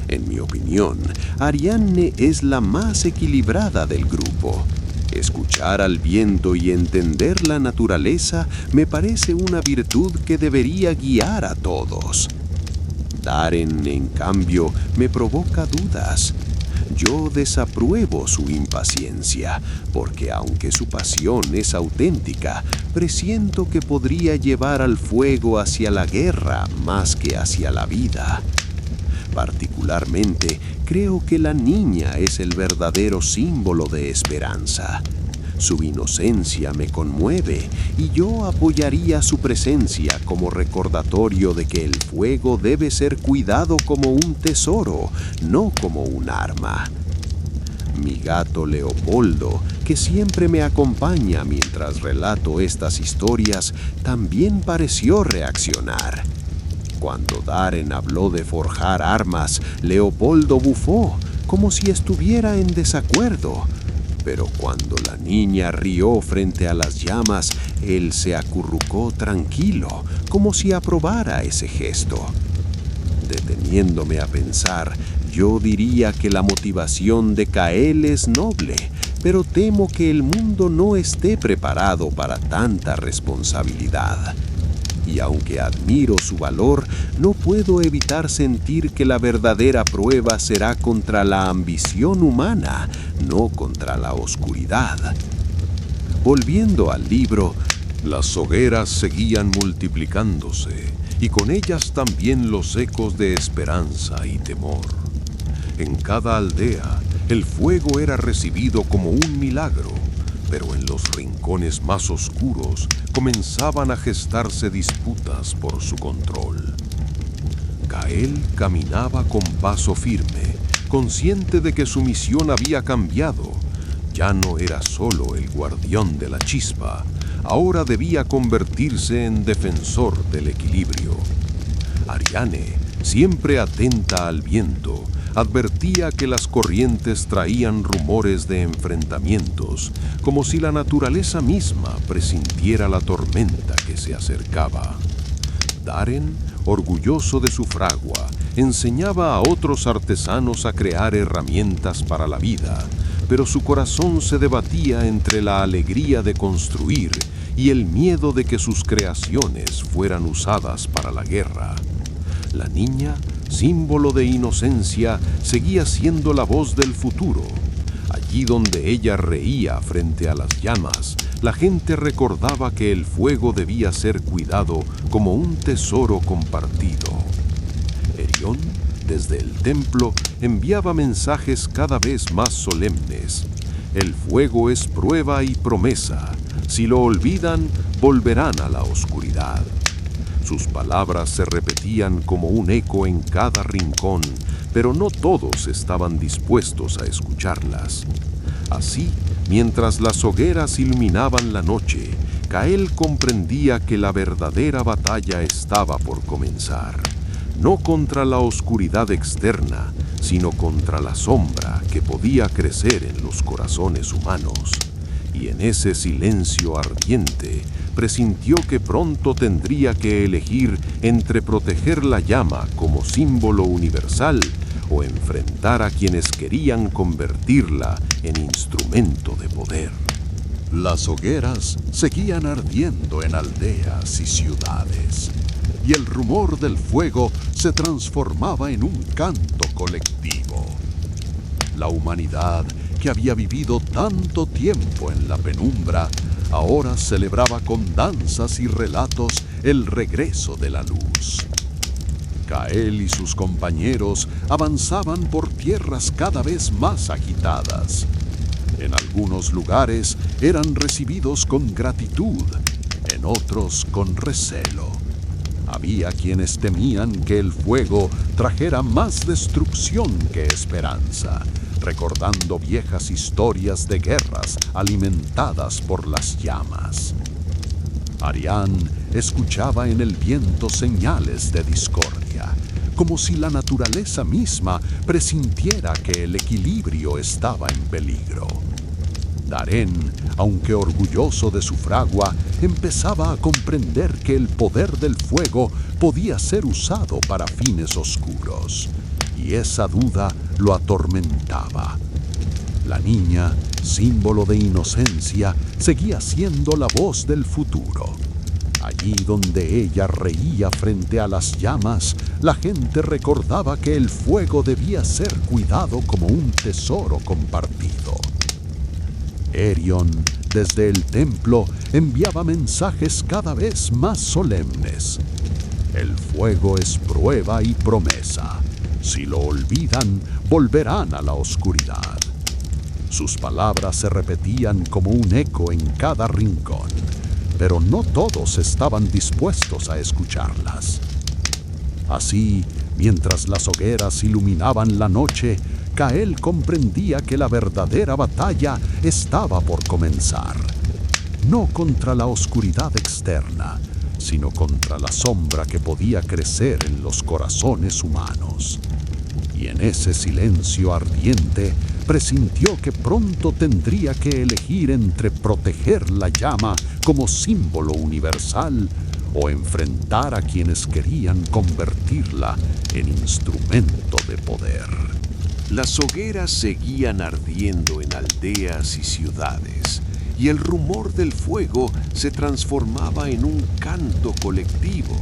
En mi opinión, Ariane es la más equilibrada del grupo. Escuchar al viento y entender la naturaleza me parece una virtud que debería guiar a todos. Darren, en cambio, me provoca dudas. Yo desapruebo su impaciencia, porque aunque su pasión es auténtica, presiento que podría llevar al fuego hacia la guerra más que hacia la vida. Particularmente, creo que la niña es el verdadero símbolo de esperanza. Su inocencia me conmueve y yo apoyaría su presencia como recordatorio de que el fuego debe ser cuidado como un tesoro, no como un arma. Mi gato Leopoldo, que siempre me acompaña mientras relato estas historias, también pareció reaccionar. Cuando Darren habló de forjar armas, Leopoldo bufó, como si estuviera en desacuerdo. Pero cuando la niña rió frente a las llamas, él se acurrucó tranquilo, como si aprobara ese gesto. Deteniéndome a pensar, yo diría que la motivación de Kael es noble, pero temo que el mundo no esté preparado para tanta responsabilidad. Y aunque admiro su valor, no puedo evitar sentir que la verdadera prueba será contra la ambición humana, no contra la oscuridad. Volviendo al libro, las hogueras seguían multiplicándose, y con ellas también los ecos de esperanza y temor. En cada aldea, el fuego era recibido como un milagro, pero en los rincones más oscuros comenzaban a gestarse disputas por su control. Kael caminaba con paso firme, consciente de que su misión había cambiado. Ya no era solo el guardián de la chispa, ahora debía convertirse en defensor del equilibrio. Ariane, siempre atenta al viento, advertía que las corrientes traían rumores de enfrentamientos, como si la naturaleza misma presintiera la tormenta que se acercaba. Darren, orgulloso de su fragua, enseñaba a otros artesanos a crear herramientas para la vida, pero su corazón se debatía entre la alegría de construir y el miedo de que sus creaciones fueran usadas para la guerra. La niña, símbolo de inocencia, seguía siendo la voz del futuro. Allí donde ella reía frente a las llamas, la gente recordaba que el fuego debía ser cuidado como un tesoro compartido. Erión, desde el templo, enviaba mensajes cada vez más solemnes. El fuego es prueba y promesa. Si lo olvidan, volverán a la oscuridad. Sus palabras se repetían como un eco en cada rincón, pero no todos estaban dispuestos a escucharlas. Así, mientras las hogueras iluminaban la noche, Kael comprendía que la verdadera batalla estaba por comenzar. No contra la oscuridad externa, sino contra la sombra que podía crecer en los corazones humanos. Y en ese silencio ardiente, presintió que pronto tendría que elegir entre proteger la llama como símbolo universal o enfrentar a quienes querían convertirla en instrumento de poder. Las hogueras seguían ardiendo en aldeas y ciudades, y el rumor del fuego se transformaba en un canto colectivo. La humanidad, que había vivido tanto tiempo en la penumbra, ahora celebraba con danzas y relatos el regreso de la luz. Kael y sus compañeros avanzaban por tierras cada vez más agitadas. En algunos lugares eran recibidos con gratitud, en otros con recelo. Había quienes temían que el fuego trajera más destrucción que esperanza, recordando viejas historias de guerras alimentadas por las llamas. Ariane escuchaba en el viento señales de discordia, como si la naturaleza misma presintiera que el equilibrio estaba en peligro. Darren, aunque orgulloso de su fragua, empezaba a comprender que el poder del fuego podía ser usado para fines oscuros, y esa duda lo atormentaba. La niña, símbolo de inocencia, seguía siendo la voz del futuro. Allí donde ella reía frente a las llamas, la gente recordaba que el fuego debía ser cuidado como un tesoro compartido. Erión, desde el templo, enviaba mensajes cada vez más solemnes. El fuego es prueba y promesa. Si lo olvidan, volverán a la oscuridad. Sus palabras se repetían como un eco en cada rincón, pero no todos estaban dispuestos a escucharlas. Así, mientras las hogueras iluminaban la noche, Kael comprendía que la verdadera batalla estaba por comenzar. No contra la oscuridad externa, sino contra la sombra que podía crecer en los corazones humanos. Y en ese silencio ardiente, presintió que pronto tendría que elegir entre proteger la llama como símbolo universal o enfrentar a quienes querían convertirla en instrumento de poder. Las hogueras seguían ardiendo en aldeas y ciudades, y el rumor del fuego se transformaba en un canto colectivo.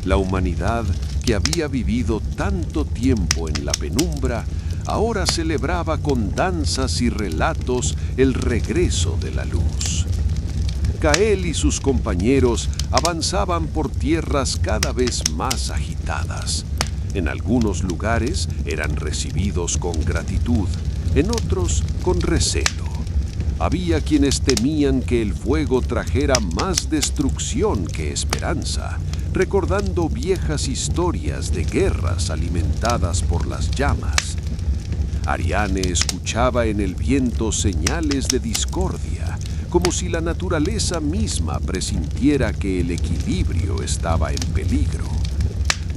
La humanidad, que había vivido tanto tiempo en la penumbra, ahora celebraba con danzas y relatos el regreso de la luz. Kael y sus compañeros avanzaban por tierras cada vez más agitadas. En algunos lugares eran recibidos con gratitud, en otros con recelo. Había quienes temían que el fuego trajera más destrucción que esperanza, recordando viejas historias de guerras alimentadas por las llamas. Ariane escuchaba en el viento señales de discordia, como si la naturaleza misma presintiera que el equilibrio estaba en peligro.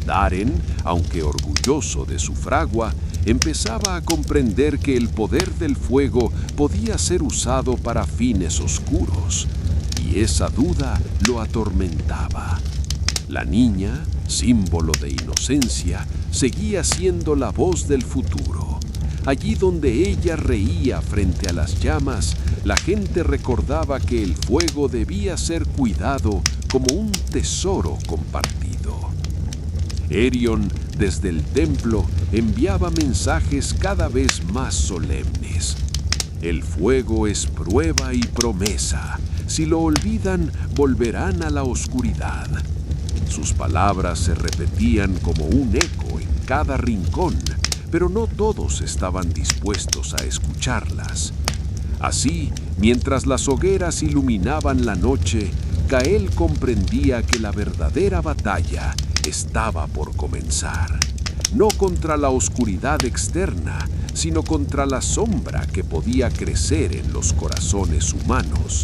Daren, aunque orgulloso de su fragua, empezaba a comprender que el poder del fuego podía ser usado para fines oscuros, y esa duda lo atormentaba. La niña, símbolo de inocencia, seguía siendo la voz del futuro. Allí donde ella reía frente a las llamas, la gente recordaba que el fuego debía ser cuidado como un tesoro compartido. Erion, desde el templo, enviaba mensajes cada vez más solemnes. El fuego es prueba y promesa. Si lo olvidan, volverán a la oscuridad. Sus palabras se repetían como un eco en cada rincón, pero no todos estaban dispuestos a escucharlas. Así, mientras las hogueras iluminaban la noche, Kael comprendía que la verdadera batalla estaba por comenzar. No contra la oscuridad externa, sino contra la sombra que podía crecer en los corazones humanos.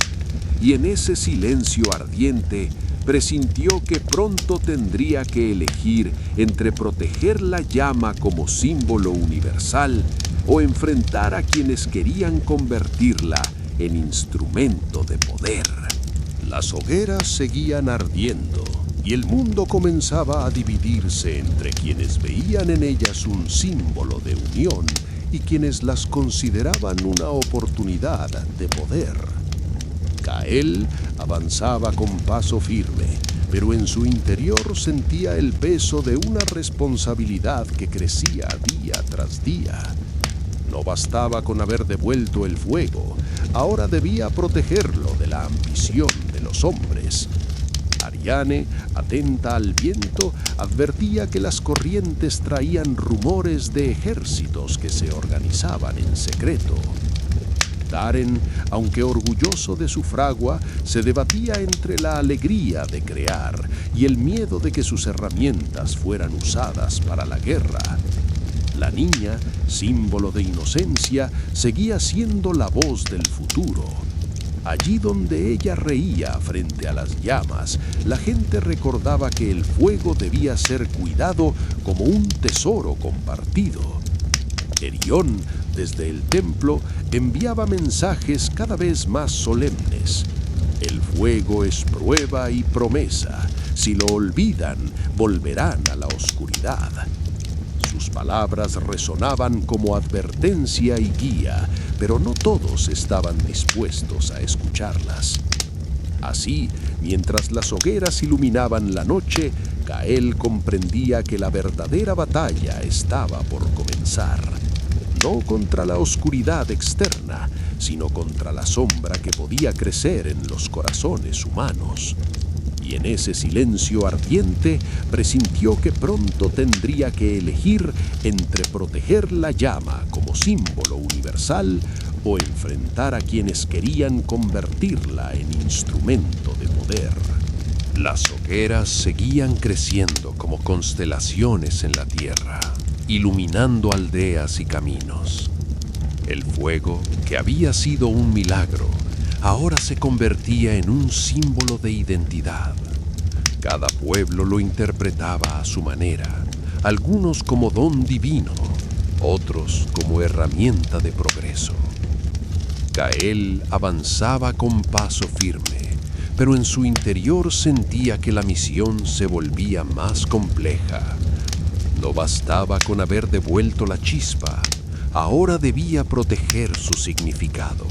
Y en ese silencio ardiente, presintió que pronto tendría que elegir entre proteger la llama como símbolo universal o enfrentar a quienes querían convertirla en instrumento de poder. Las hogueras seguían ardiendo y el mundo comenzaba a dividirse entre quienes veían en ellas un símbolo de unión y quienes las consideraban una oportunidad de poder. Kael avanzaba con paso firme, pero en su interior sentía el peso de una responsabilidad que crecía día tras día. No bastaba con haber devuelto el fuego, ahora debía protegerlo de la ambición de los hombres. Ariane, atenta al viento, advertía que las corrientes traían rumores de ejércitos que se organizaban en secreto. Daren, aunque orgulloso de su fragua, se debatía entre la alegría de crear y el miedo de que sus herramientas fueran usadas para la guerra. La niña, símbolo de inocencia, seguía siendo la voz del futuro. Allí donde ella reía frente a las llamas, la gente recordaba que el fuego debía ser cuidado como un tesoro compartido. Erion, desde el templo, enviaba mensajes cada vez más solemnes. El fuego es prueba y promesa. Si lo olvidan, volverán a la oscuridad. Sus palabras resonaban como advertencia y guía, pero no todos estaban dispuestos a escucharlas. Así, mientras las hogueras iluminaban la noche, Kael comprendía que la verdadera batalla estaba por comenzar. No contra la oscuridad externa, sino contra la sombra que podía crecer en los corazones humanos. y en ese silencio ardiente presintió que pronto tendría que elegir entre proteger la llama como símbolo universal o enfrentar a quienes querían convertirla en instrumento de poder. Las hogueras seguían creciendo como constelaciones en la tierra, iluminando aldeas y caminos. El fuego, que había sido un milagro, ahora se convertía en un símbolo de identidad. Cada pueblo lo interpretaba a su manera, algunos como don divino, otros como herramienta de progreso. Gael avanzaba con paso firme, pero en su interior sentía que la misión se volvía más compleja. No bastaba con haber devuelto la chispa, ahora debía proteger su significado.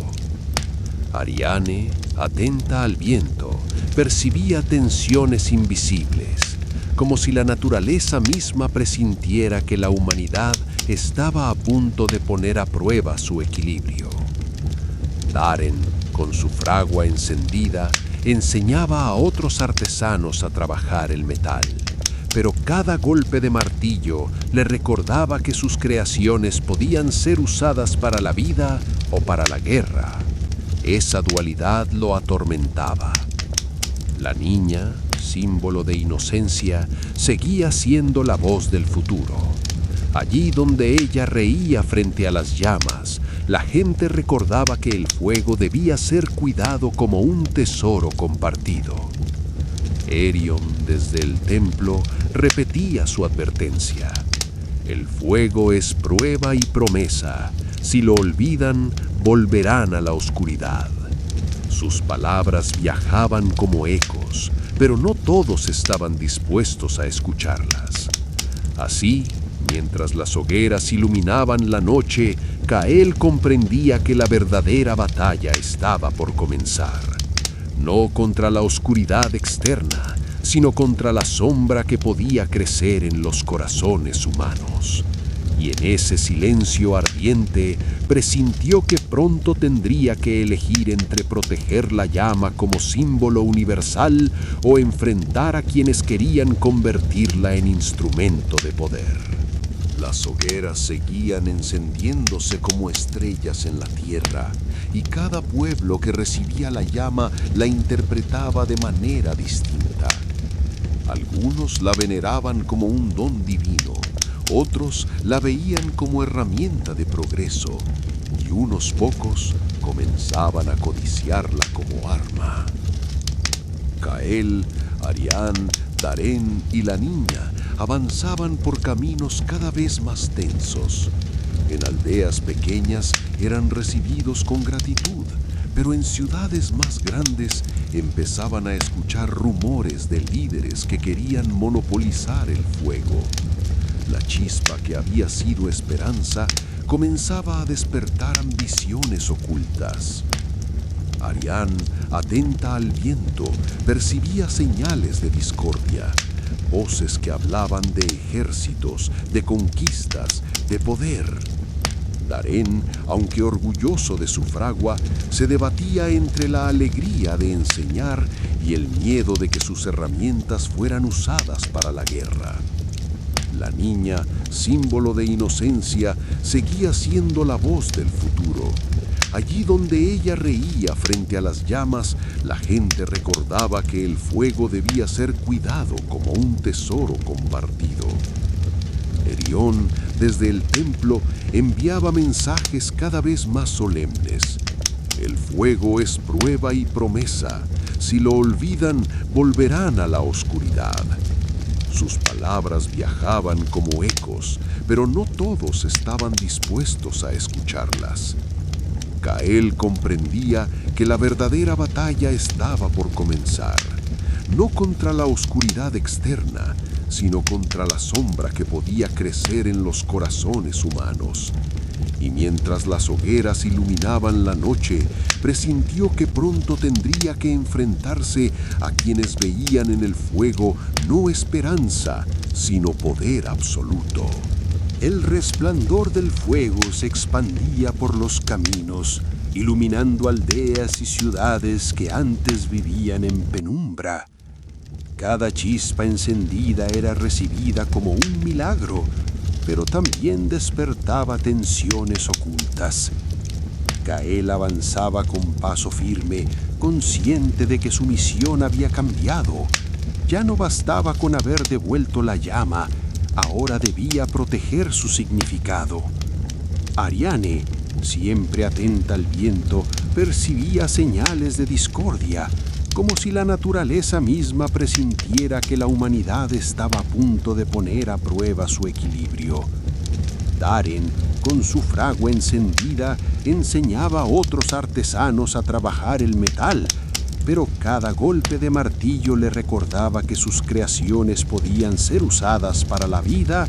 Ariane, atenta al viento, percibía tensiones invisibles, como si la naturaleza misma presintiera que la humanidad estaba a punto de poner a prueba su equilibrio. Daren, con su fragua encendida, enseñaba a otros artesanos a trabajar el metal, pero cada golpe de martillo le recordaba que sus creaciones podían ser usadas para la vida o para la guerra. Esa dualidad lo atormentaba. La niña, símbolo de inocencia, seguía siendo la voz del futuro. Allí donde ella reía frente a las llamas, la gente recordaba que el fuego debía ser cuidado como un tesoro compartido. Erion, desde el templo, repetía su advertencia. El fuego es prueba y promesa. Si lo olvidan, volverán a la oscuridad. Sus palabras viajaban como ecos, pero no todos estaban dispuestos a escucharlas. Así, mientras las hogueras iluminaban la noche, Gael comprendía que la verdadera batalla estaba por comenzar. No contra la oscuridad externa, sino contra la sombra que podía crecer en los corazones humanos. Y en ese silencio ardiente presintió que pronto tendría que elegir entre proteger la llama como símbolo universal o enfrentar a quienes querían convertirla en instrumento de poder. Las hogueras seguían encendiéndose como estrellas en la tierra, y cada pueblo que recibía la llama la interpretaba de manera distinta. Algunos la veneraban como un don divino, otros la veían como herramienta de progreso, y unos pocos comenzaban a codiciarla como arma. Gael, Ariane, Daren y la niña avanzaban por caminos cada vez más tensos. En aldeas pequeñas eran recibidos con gratitud, pero en ciudades más grandes empezaban a escuchar rumores de líderes que querían monopolizar el fuego. La chispa que había sido esperanza comenzaba a despertar ambiciones ocultas. Ariane, atenta al viento, percibía señales de discordia, voces que hablaban de ejércitos, de conquistas, de poder. Daren, aunque orgulloso de su fragua, se debatía entre la alegría de enseñar y el miedo de que sus herramientas fueran usadas para la guerra. La niña, símbolo de inocencia, seguía siendo la voz del futuro. Allí donde ella reía frente a las llamas, la gente recordaba que el fuego debía ser cuidado como un tesoro compartido. Erion, desde el templo, enviaba mensajes cada vez más solemnes. El fuego es prueba y promesa. Si lo olvidan, volverán a la oscuridad. Sus palabras viajaban como ecos, pero no todos estaban dispuestos a escucharlas. Gael comprendía que la verdadera batalla estaba por comenzar, no contra la oscuridad externa, sino contra la sombra que podía crecer en los corazones humanos. Y mientras las hogueras iluminaban la noche, presintió que pronto tendría que enfrentarse a quienes veían en el fuego no esperanza, sino poder absoluto. El resplandor del fuego se expandía por los caminos, iluminando aldeas y ciudades que antes vivían en penumbra. Cada chispa encendida era recibida como un milagro, pero también despertaba tensiones ocultas. Gael avanzaba con paso firme, consciente de que su misión había cambiado. Ya no bastaba con haber devuelto la llama, ahora debía proteger su significado. Ariane, siempre atenta al viento, percibía señales de discordia, como si la naturaleza misma presintiera que la humanidad estaba a punto de poner a prueba su equilibrio. Daren, con su fragua encendida, enseñaba a otros artesanos a trabajar el metal, pero cada golpe de martillo le recordaba que sus creaciones podían ser usadas para la vida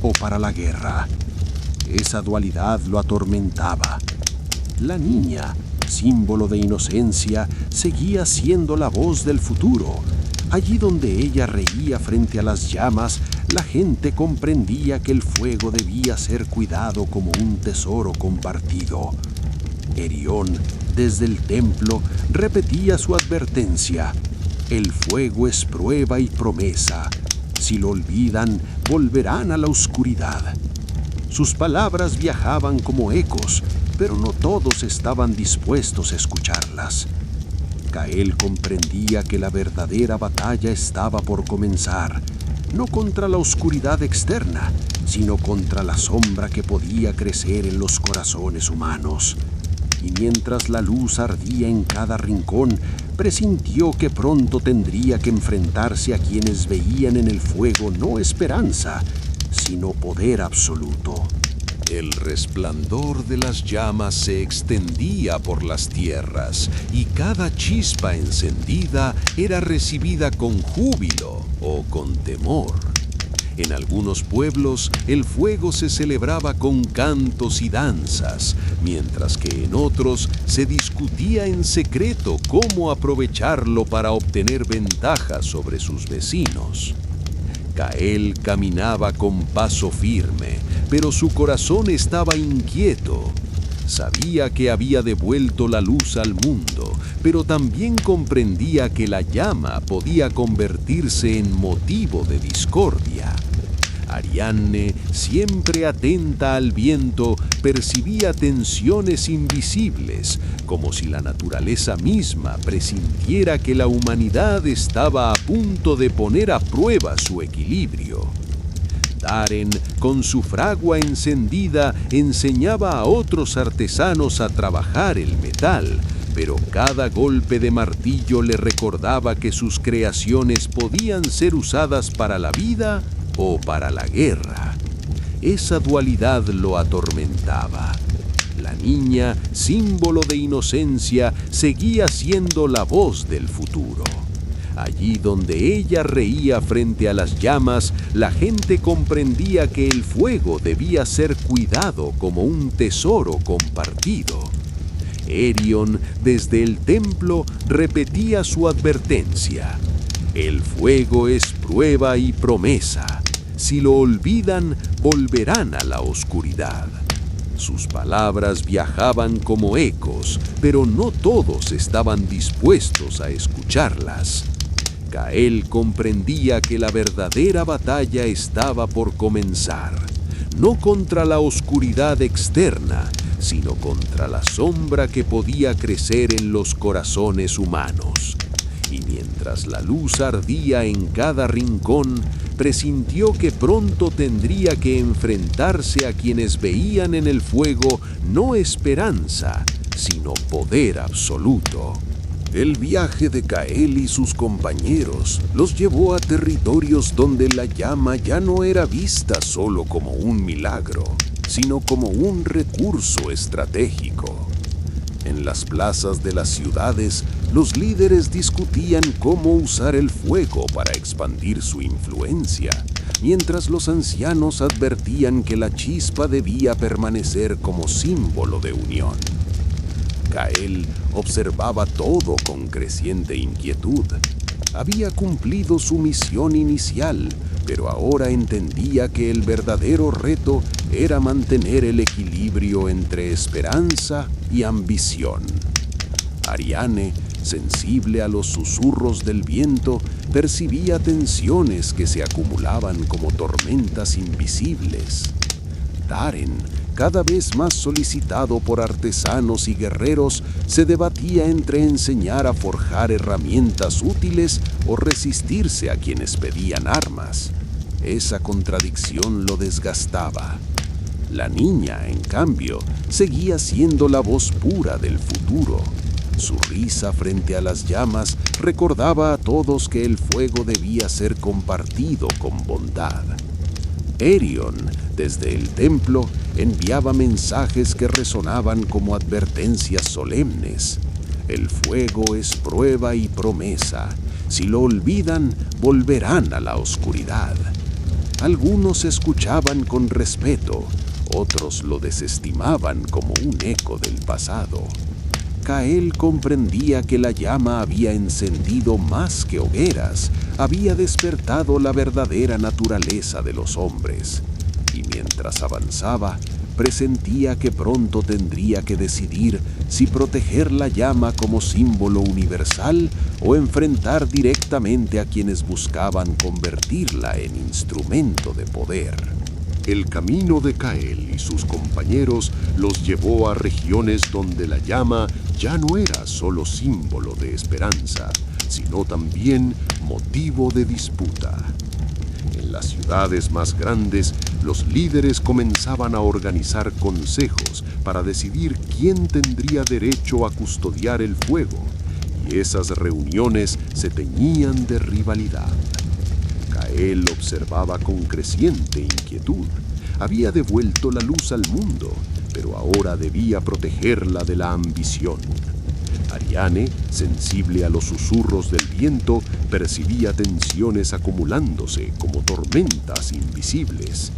o para la guerra. Esa dualidad lo atormentaba. La niña, símbolo de inocencia, seguía siendo la voz del futuro. Allí donde ella reía frente a las llamas, la gente comprendía que el fuego debía ser cuidado como un tesoro compartido. Erión, desde el templo, repetía su advertencia: el fuego es prueba y promesa. Si lo olvidan, volverán a la oscuridad. Sus palabras viajaban como ecos, pero no todos estaban dispuestos a escucharlas. Gael comprendía que la verdadera batalla estaba por comenzar, no contra la oscuridad externa, sino contra la sombra que podía crecer en los corazones humanos. Y mientras la luz ardía en cada rincón, presintió que pronto tendría que enfrentarse a quienes veían en el fuego no esperanza, sino poder absoluto. El resplandor de las llamas se extendía por las tierras y cada chispa encendida era recibida con júbilo o con temor. En algunos pueblos el fuego se celebraba con cantos y danzas, mientras que en otros se discutía en secreto cómo aprovecharlo para obtener ventaja sobre sus vecinos. Gael caminaba con paso firme, pero su corazón estaba inquieto. Sabía que había devuelto la luz al mundo, pero también comprendía que la llama podía convertirse en motivo de discordia. Ariadne, siempre atenta al viento, percibía tensiones invisibles, como si la naturaleza misma presintiera que la humanidad estaba a punto de poner a prueba su equilibrio. Daren, con su fragua encendida, enseñaba a otros artesanos a trabajar el metal, pero cada golpe de martillo le recordaba que sus creaciones podían ser usadas para la vida o para la guerra. Esa dualidad lo atormentaba. La niña, símbolo de inocencia, seguía siendo la voz del futuro. Allí donde ella reía frente a las llamas, la gente comprendía que el fuego debía ser cuidado como un tesoro compartido. Erión, desde el templo, repetía su advertencia: el fuego es prueba y promesa. Si lo olvidan, volverán a la oscuridad. Sus palabras viajaban como ecos, pero no todos estaban dispuestos a escucharlas. Gael comprendía que la verdadera batalla estaba por comenzar, no contra la oscuridad externa, sino contra la sombra que podía crecer en los corazones humanos. Y mientras la luz ardía en cada rincón, presintió que pronto tendría que enfrentarse a quienes veían en el fuego no esperanza, sino poder absoluto. El viaje de Gael y sus compañeros los llevó a territorios donde la llama ya no era vista solo como un milagro, sino como un recurso estratégico. En las plazas de las ciudades, los líderes discutían cómo usar el fuego para expandir su influencia, mientras los ancianos advertían que la chispa debía permanecer como símbolo de unión. Gael observaba todo con creciente inquietud. Había cumplido su misión inicial, pero ahora entendía que el verdadero reto era mantener el equilibrio entre esperanza y ambición. Ariane, sensible a los susurros del viento, percibía tensiones que se acumulaban como tormentas invisibles. Taren, cada vez más solicitado por artesanos y guerreros, se debatía entre enseñar a forjar herramientas útiles o resistirse a quienes pedían armas. Esa contradicción lo desgastaba. La niña, en cambio, seguía siendo la voz pura del futuro. Su risa frente a las llamas recordaba a todos que el fuego debía ser compartido con bondad. Erion, desde el templo, enviaba mensajes que resonaban como advertencias solemnes. El fuego es prueba y promesa. Si lo olvidan, volverán a la oscuridad. Algunos escuchaban con respeto, otros lo desestimaban como un eco del pasado. Kael comprendía que la llama había encendido más que hogueras, había despertado la verdadera naturaleza de los hombres. Y mientras avanzaba, presentía que pronto tendría que decidir si proteger la llama como símbolo universal o enfrentar directamente a quienes buscaban convertirla en instrumento de poder. El camino de Kael y sus compañeros los llevó a regiones donde la llama ya no era solo símbolo de esperanza, sino también motivo de disputa. En las ciudades más grandes, los líderes comenzaban a organizar consejos para decidir quién tendría derecho a custodiar el fuego, y esas reuniones se teñían de rivalidad. Kael observaba con creciente inquietud. Había devuelto la luz al mundo, pero ahora debía protegerla de la ambición. Ariane, sensible a los susurros del viento, percibía tensiones acumulándose como tormentas invisibles.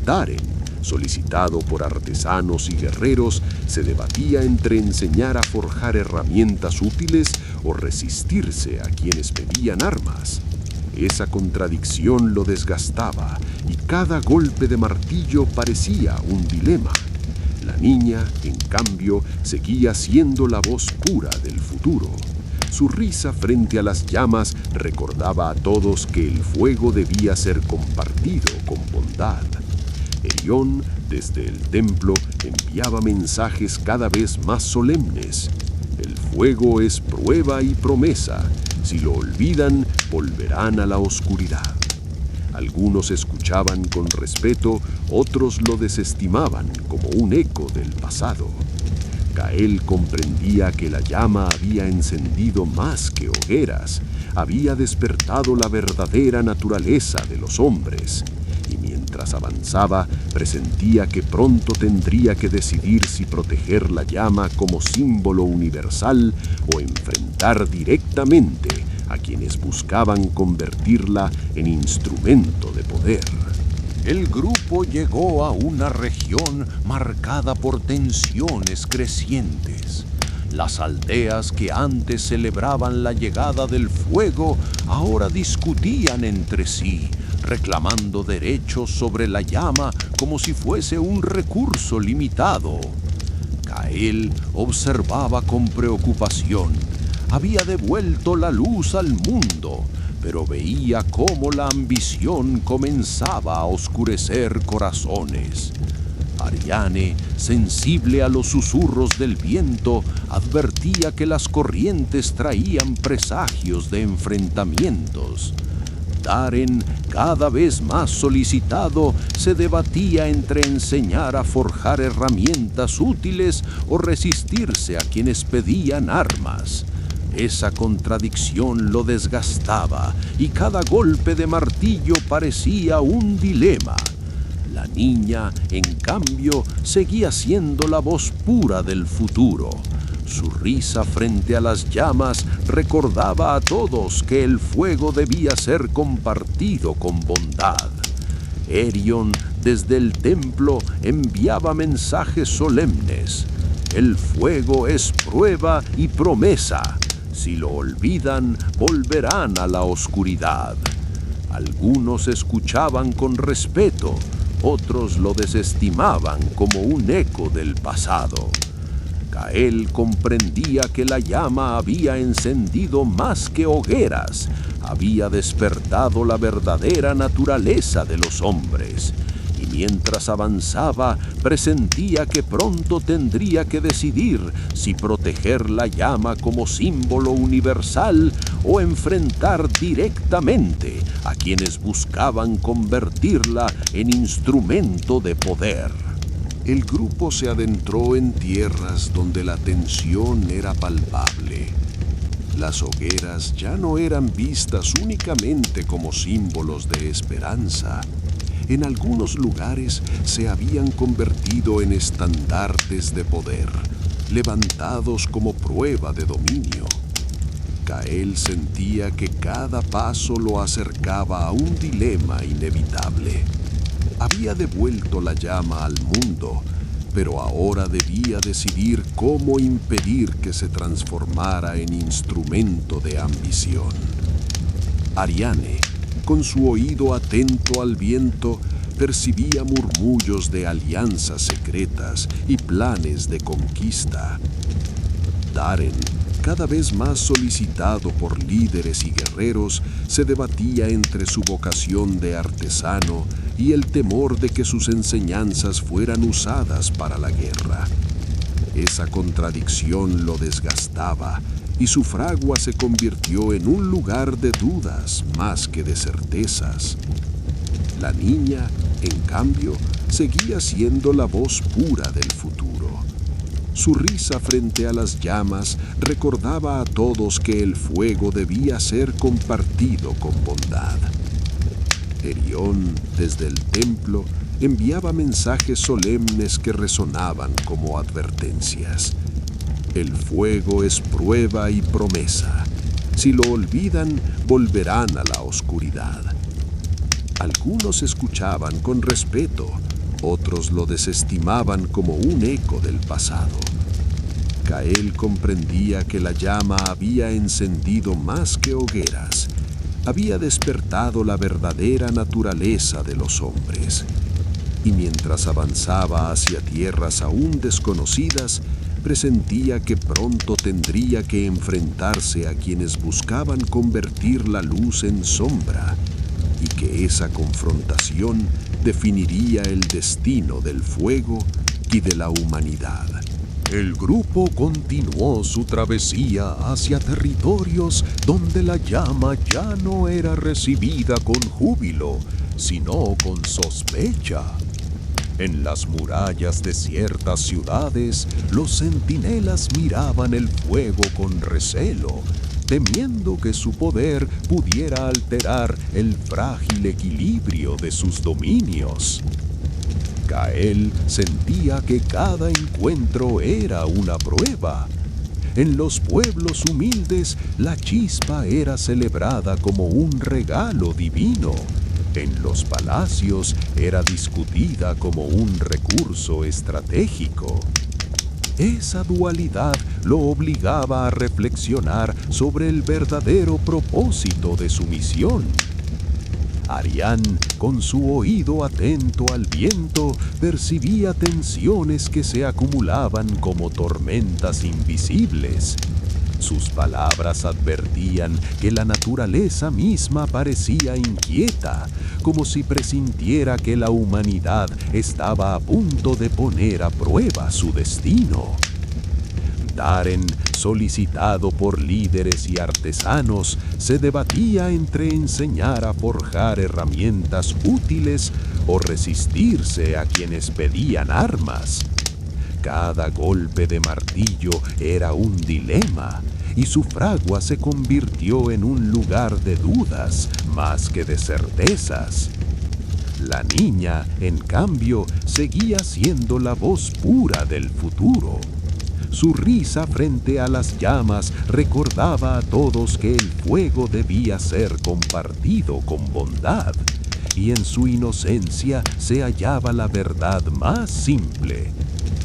Taren, solicitado por artesanos y guerreros, se debatía entre enseñar a forjar herramientas útiles o resistirse a quienes pedían armas. Esa contradicción lo desgastaba y cada golpe de martillo parecía un dilema. La niña, en cambio, seguía siendo la voz pura del futuro. Su risa frente a las llamas recordaba a todos que el fuego debía ser compartido con bondad. Erion, desde el templo, enviaba mensajes cada vez más solemnes. El fuego es prueba y promesa. Si lo olvidan, volverán a la oscuridad. Algunos escuchaban con respeto, otros lo desestimaban como un eco del pasado. Kael comprendía que la llama había encendido más que hogueras, había despertado la verdadera naturaleza de los hombres. Y mientras avanzaba, presentía que pronto tendría que decidir si proteger la llama como símbolo universal o enfrentar directamente a quienes buscaban convertirla en instrumento de poder. El grupo llegó a una región marcada por tensiones crecientes. Las aldeas que antes celebraban la llegada del fuego ahora discutían entre sí, reclamando derechos sobre la llama como si fuese un recurso limitado. Kael observaba con preocupación. Había devuelto la luz al mundo, pero veía cómo la ambición comenzaba a oscurecer corazones. Ariane, sensible a los susurros del viento, advertía que las corrientes traían presagios de enfrentamientos. Taren, cada vez más solicitado, se debatía entre enseñar a forjar herramientas útiles o resistirse a quienes pedían armas. Esa contradicción lo desgastaba y cada golpe de martillo parecía un dilema. La niña, en cambio, seguía siendo la voz pura del futuro. Su risa frente a las llamas recordaba a todos que el fuego debía ser compartido con bondad. Erion, desde el templo, enviaba mensajes solemnes. El fuego es prueba y promesa. Si lo olvidan, volverán a la oscuridad. Algunos escuchaban con respeto, otros lo desestimaban como un eco del pasado. Cael comprendía que la llama había encendido más que hogueras, había despertado la verdadera naturaleza de los hombres. Y mientras avanzaba, presentía que pronto tendría que decidir si proteger la llama como símbolo universal o enfrentar directamente a quienes buscaban convertirla en instrumento de poder. El grupo se adentró en tierras donde la tensión era palpable. Las hogueras ya no eran vistas únicamente como símbolos de esperanza. En algunos lugares se habían convertido en estandartes de poder, levantados como prueba de dominio. Cael sentía que cada paso lo acercaba a un dilema inevitable. Había devuelto la llama al mundo, pero ahora debía decidir cómo impedir que se transformara en instrumento de ambición. Ariane, con su oído atento al viento, percibía murmullos de alianzas secretas y planes de conquista. Daren, cada vez más solicitado por líderes y guerreros, se debatía entre su vocación de artesano y el temor de que sus enseñanzas fueran usadas para la guerra. Esa contradicción lo desgastaba y su fragua se convirtió en un lugar de dudas más que de certezas. La niña, en cambio, seguía siendo la voz pura del futuro. Su risa frente a las llamas recordaba a todos que el fuego debía ser compartido con bondad. Erión, desde el templo, enviaba mensajes solemnes que resonaban como advertencias. El fuego es prueba y promesa. Si lo olvidan, volverán a la oscuridad. Algunos escuchaban con respeto, otros lo desestimaban como un eco del pasado. Cael comprendía que la llama había encendido más que hogueras, había despertado la verdadera naturaleza de los hombres. Y mientras avanzaba hacia tierras aún desconocidas, presentía que pronto tendría que enfrentarse a quienes buscaban convertir la luz en sombra, y que esa confrontación definiría el destino del fuego y de la humanidad. El grupo continuó su travesía hacia territorios donde la llama ya no era recibida con júbilo, sino con sospecha. En las murallas de ciertas ciudades, los centinelas miraban el fuego con recelo, temiendo que su poder pudiera alterar el frágil equilibrio de sus dominios. Cael sentía que cada encuentro era una prueba. En los pueblos humildes, la chispa era celebrada como un regalo divino. En los palacios era discutida como un recurso estratégico. Esa dualidad lo obligaba a reflexionar sobre el verdadero propósito de su misión. Ariane, con su oído atento al viento, percibía tensiones que se acumulaban como tormentas invisibles. Sus palabras advertían que la naturaleza misma parecía inquieta, como si presintiera que la humanidad estaba a punto de poner a prueba su destino. Daren, solicitado por líderes y artesanos, se debatía entre enseñar a forjar herramientas útiles o resistirse a quienes pedían armas. Cada golpe de martillo era un dilema, y su fragua se convirtió en un lugar de dudas más que de certezas. La niña, en cambio, seguía siendo la voz pura del futuro. Su risa frente a las llamas recordaba a todos que el fuego debía ser compartido con bondad, y en su inocencia se hallaba la verdad más simple.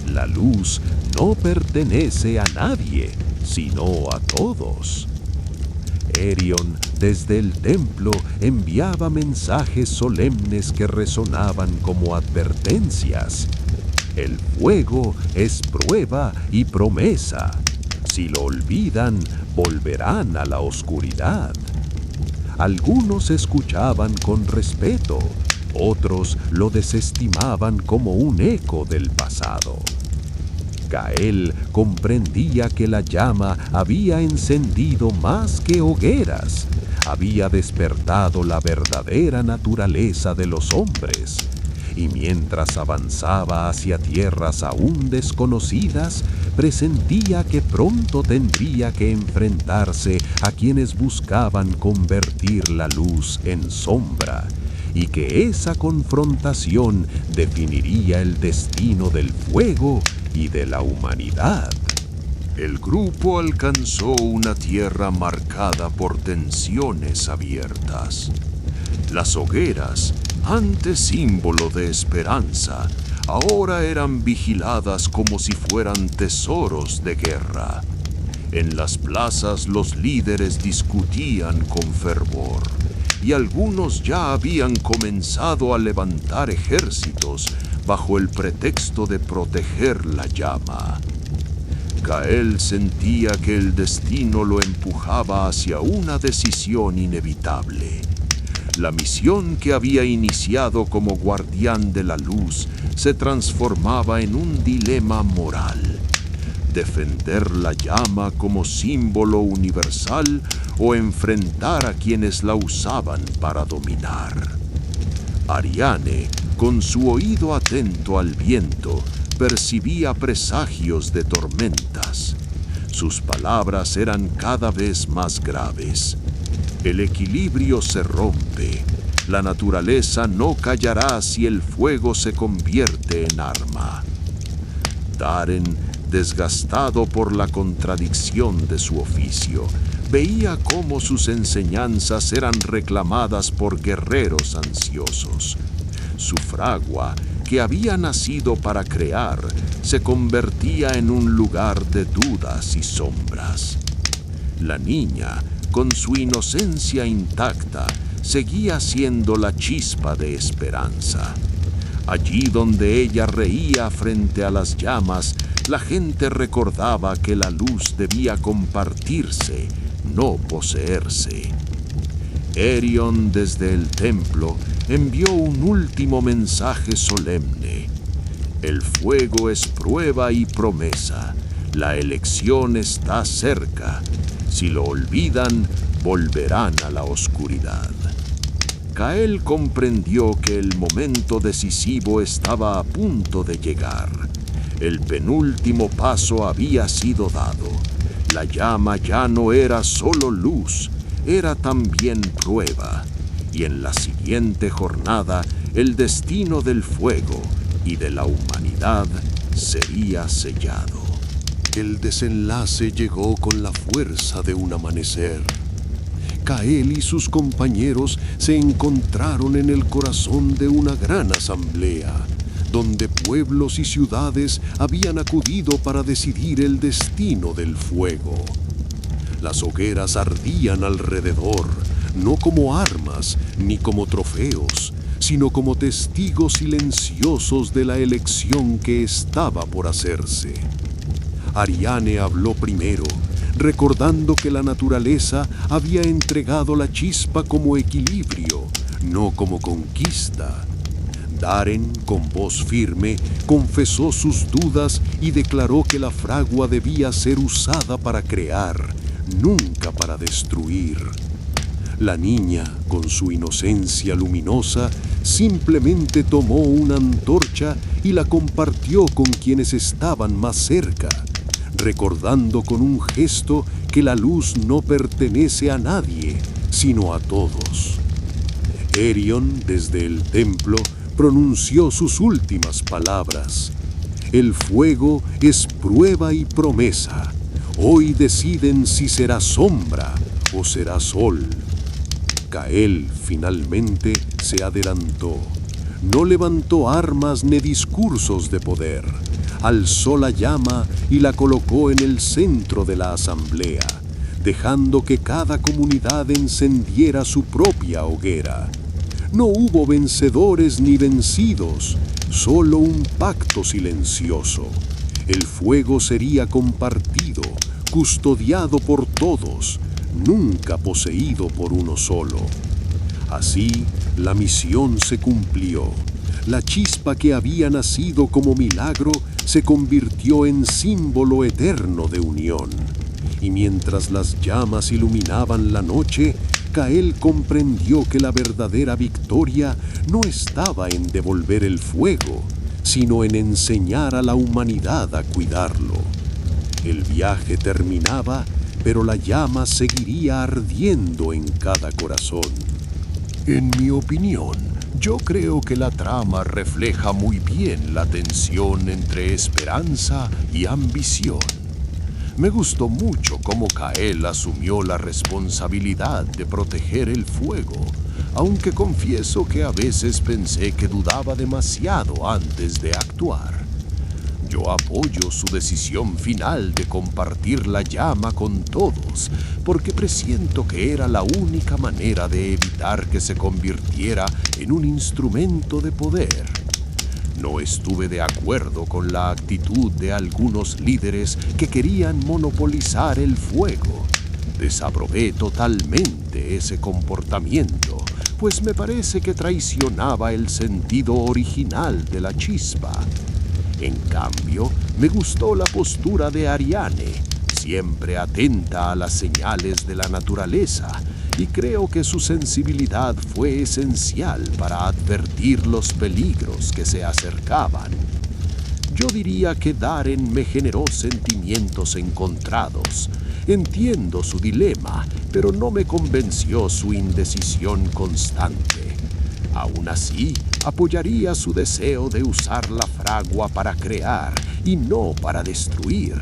La luz no pertenece a nadie, sino a todos. Erión, desde el templo, enviaba mensajes solemnes que resonaban como advertencias. El fuego es prueba y promesa. Si lo olvidan, volverán a la oscuridad. Algunos escuchaban con respeto, otros lo desestimaban como un eco del pasado. Gael comprendía que la llama había encendido más que hogueras, había despertado la verdadera naturaleza de los hombres, y mientras avanzaba hacia tierras aún desconocidas, presentía que pronto tendría que enfrentarse a quienes buscaban convertir la luz en sombra, y que esa confrontación definiría el destino del fuego y de la humanidad. El grupo alcanzó una tierra marcada por tensiones abiertas. Las hogueras, antes símbolo de esperanza, ahora eran vigiladas como si fueran tesoros de guerra. En las plazas los líderes discutían con fervor, y algunos ya habían comenzado a levantar ejércitos bajo el pretexto de proteger la llama. Gael sentía que el destino lo empujaba hacia una decisión inevitable. La misión que había iniciado como guardián de la luz se transformaba en un dilema moral: defender la llama como símbolo universal o enfrentar a quienes la usaban para dominar. Ariane, con su oído atento al viento, percibía presagios de tormentas. Sus palabras eran cada vez más graves. El equilibrio se rompe. La naturaleza no callará si el fuego se convierte en arma. Daren, desgastado por la contradicción de su oficio, veía cómo sus enseñanzas eran reclamadas por guerreros ansiosos. Su fragua, que había nacido para crear, se convertía en un lugar de dudas y sombras. La niña, con su inocencia intacta, seguía siendo la chispa de esperanza. Allí donde ella reía frente a las llamas, la gente recordaba que la luz debía compartirse, no poseerse. Erion, desde el templo, envió un último mensaje solemne. El fuego es prueba y promesa. La elección está cerca. Si lo olvidan, volverán a la oscuridad. Gael comprendió que el momento decisivo estaba a punto de llegar. El penúltimo paso había sido dado. La llama ya no era solo luz, era también prueba. Y en la siguiente jornada, el destino del fuego y de la humanidad sería sellado. El desenlace llegó con la fuerza de un amanecer. Gael y sus compañeros se encontraron en el corazón de una gran asamblea, donde pueblos y ciudades habían acudido para decidir el destino del fuego. Las hogueras ardían alrededor, no como armas ni como trofeos, sino como testigos silenciosos de la elección que estaba por hacerse. Ariane habló primero, recordando que la naturaleza había entregado la chispa como equilibrio, no como conquista. Daren, con voz firme, confesó sus dudas y declaró que la fragua debía ser usada para crear, nunca para destruir. La niña, con su inocencia luminosa, simplemente tomó una antorcha y la compartió con quienes estaban más cerca, recordando con un gesto que la luz no pertenece a nadie, sino a todos. Erion, desde el templo, pronunció sus últimas palabras. El fuego es prueba y promesa. Hoy deciden si será sombra o será sol. Gael finalmente se adelantó. No levantó armas ni discursos de poder. Alzó la llama y la colocó en el centro de la asamblea, dejando que cada comunidad encendiera su propia hoguera. No hubo vencedores ni vencidos, solo un pacto silencioso. El fuego sería compartido, custodiado por todos, nunca poseído por uno solo. Así, la misión se cumplió. La chispa que había nacido como milagro se convirtió en símbolo eterno de unión. Y mientras las llamas iluminaban la noche, Kael comprendió que la verdadera victoria no estaba en devolver el fuego, sino en enseñar a la humanidad a cuidarlo. El viaje terminaba, pero la llama seguiría ardiendo en cada corazón. En mi opinión, yo creo que la trama refleja muy bien la tensión entre esperanza y ambición. Me gustó mucho cómo Kael asumió la responsabilidad de proteger el fuego, aunque confieso que a veces pensé que dudaba demasiado antes de actuar. Yo apoyo su decisión final de compartir la llama con todos, porque presiento que era la única manera de evitar que se convirtiera en un instrumento de poder. No estuve de acuerdo con la actitud de algunos líderes que querían monopolizar el fuego. Desaprobé totalmente ese comportamiento, pues me parece que traicionaba el sentido original de la chispa. En cambio, me gustó la postura de Ariane, siempre atenta a las señales de la naturaleza, y creo que su sensibilidad fue esencial para advertir los peligros que se acercaban. Yo diría que Darren me generó sentimientos encontrados. Entiendo su dilema, pero no me convenció su indecisión constante. Aún así, apoyaría su deseo de usar la fragua para crear y no para destruir.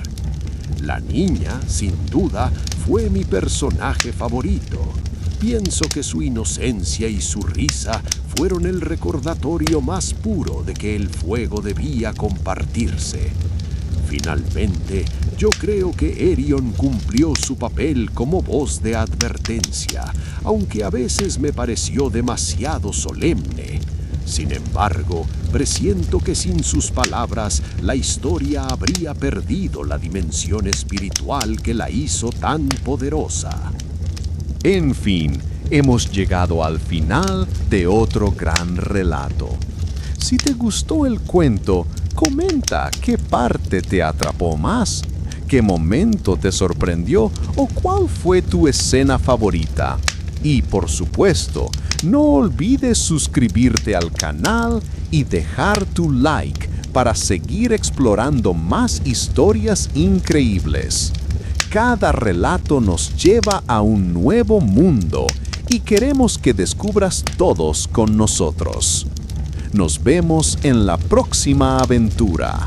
La niña, sin duda, fue mi personaje favorito. Pienso que su inocencia y su risa fueron el recordatorio más puro de que el fuego debía compartirse. Finalmente, yo creo que Erion cumplió su papel como voz de advertencia, aunque a veces me pareció demasiado solemne. Sin embargo, presiento que sin sus palabras la historia habría perdido la dimensión espiritual que la hizo tan poderosa. En fin, hemos llegado al final de otro gran relato. Si te gustó el cuento, comenta qué parte te atrapó más, qué momento te sorprendió o cuál fue tu escena favorita. Y por supuesto, no olvides suscribirte al canal y dejar tu like para seguir explorando más historias increíbles. Cada relato nos lleva a un nuevo mundo y queremos que descubras todos con nosotros. Nos vemos en la próxima aventura.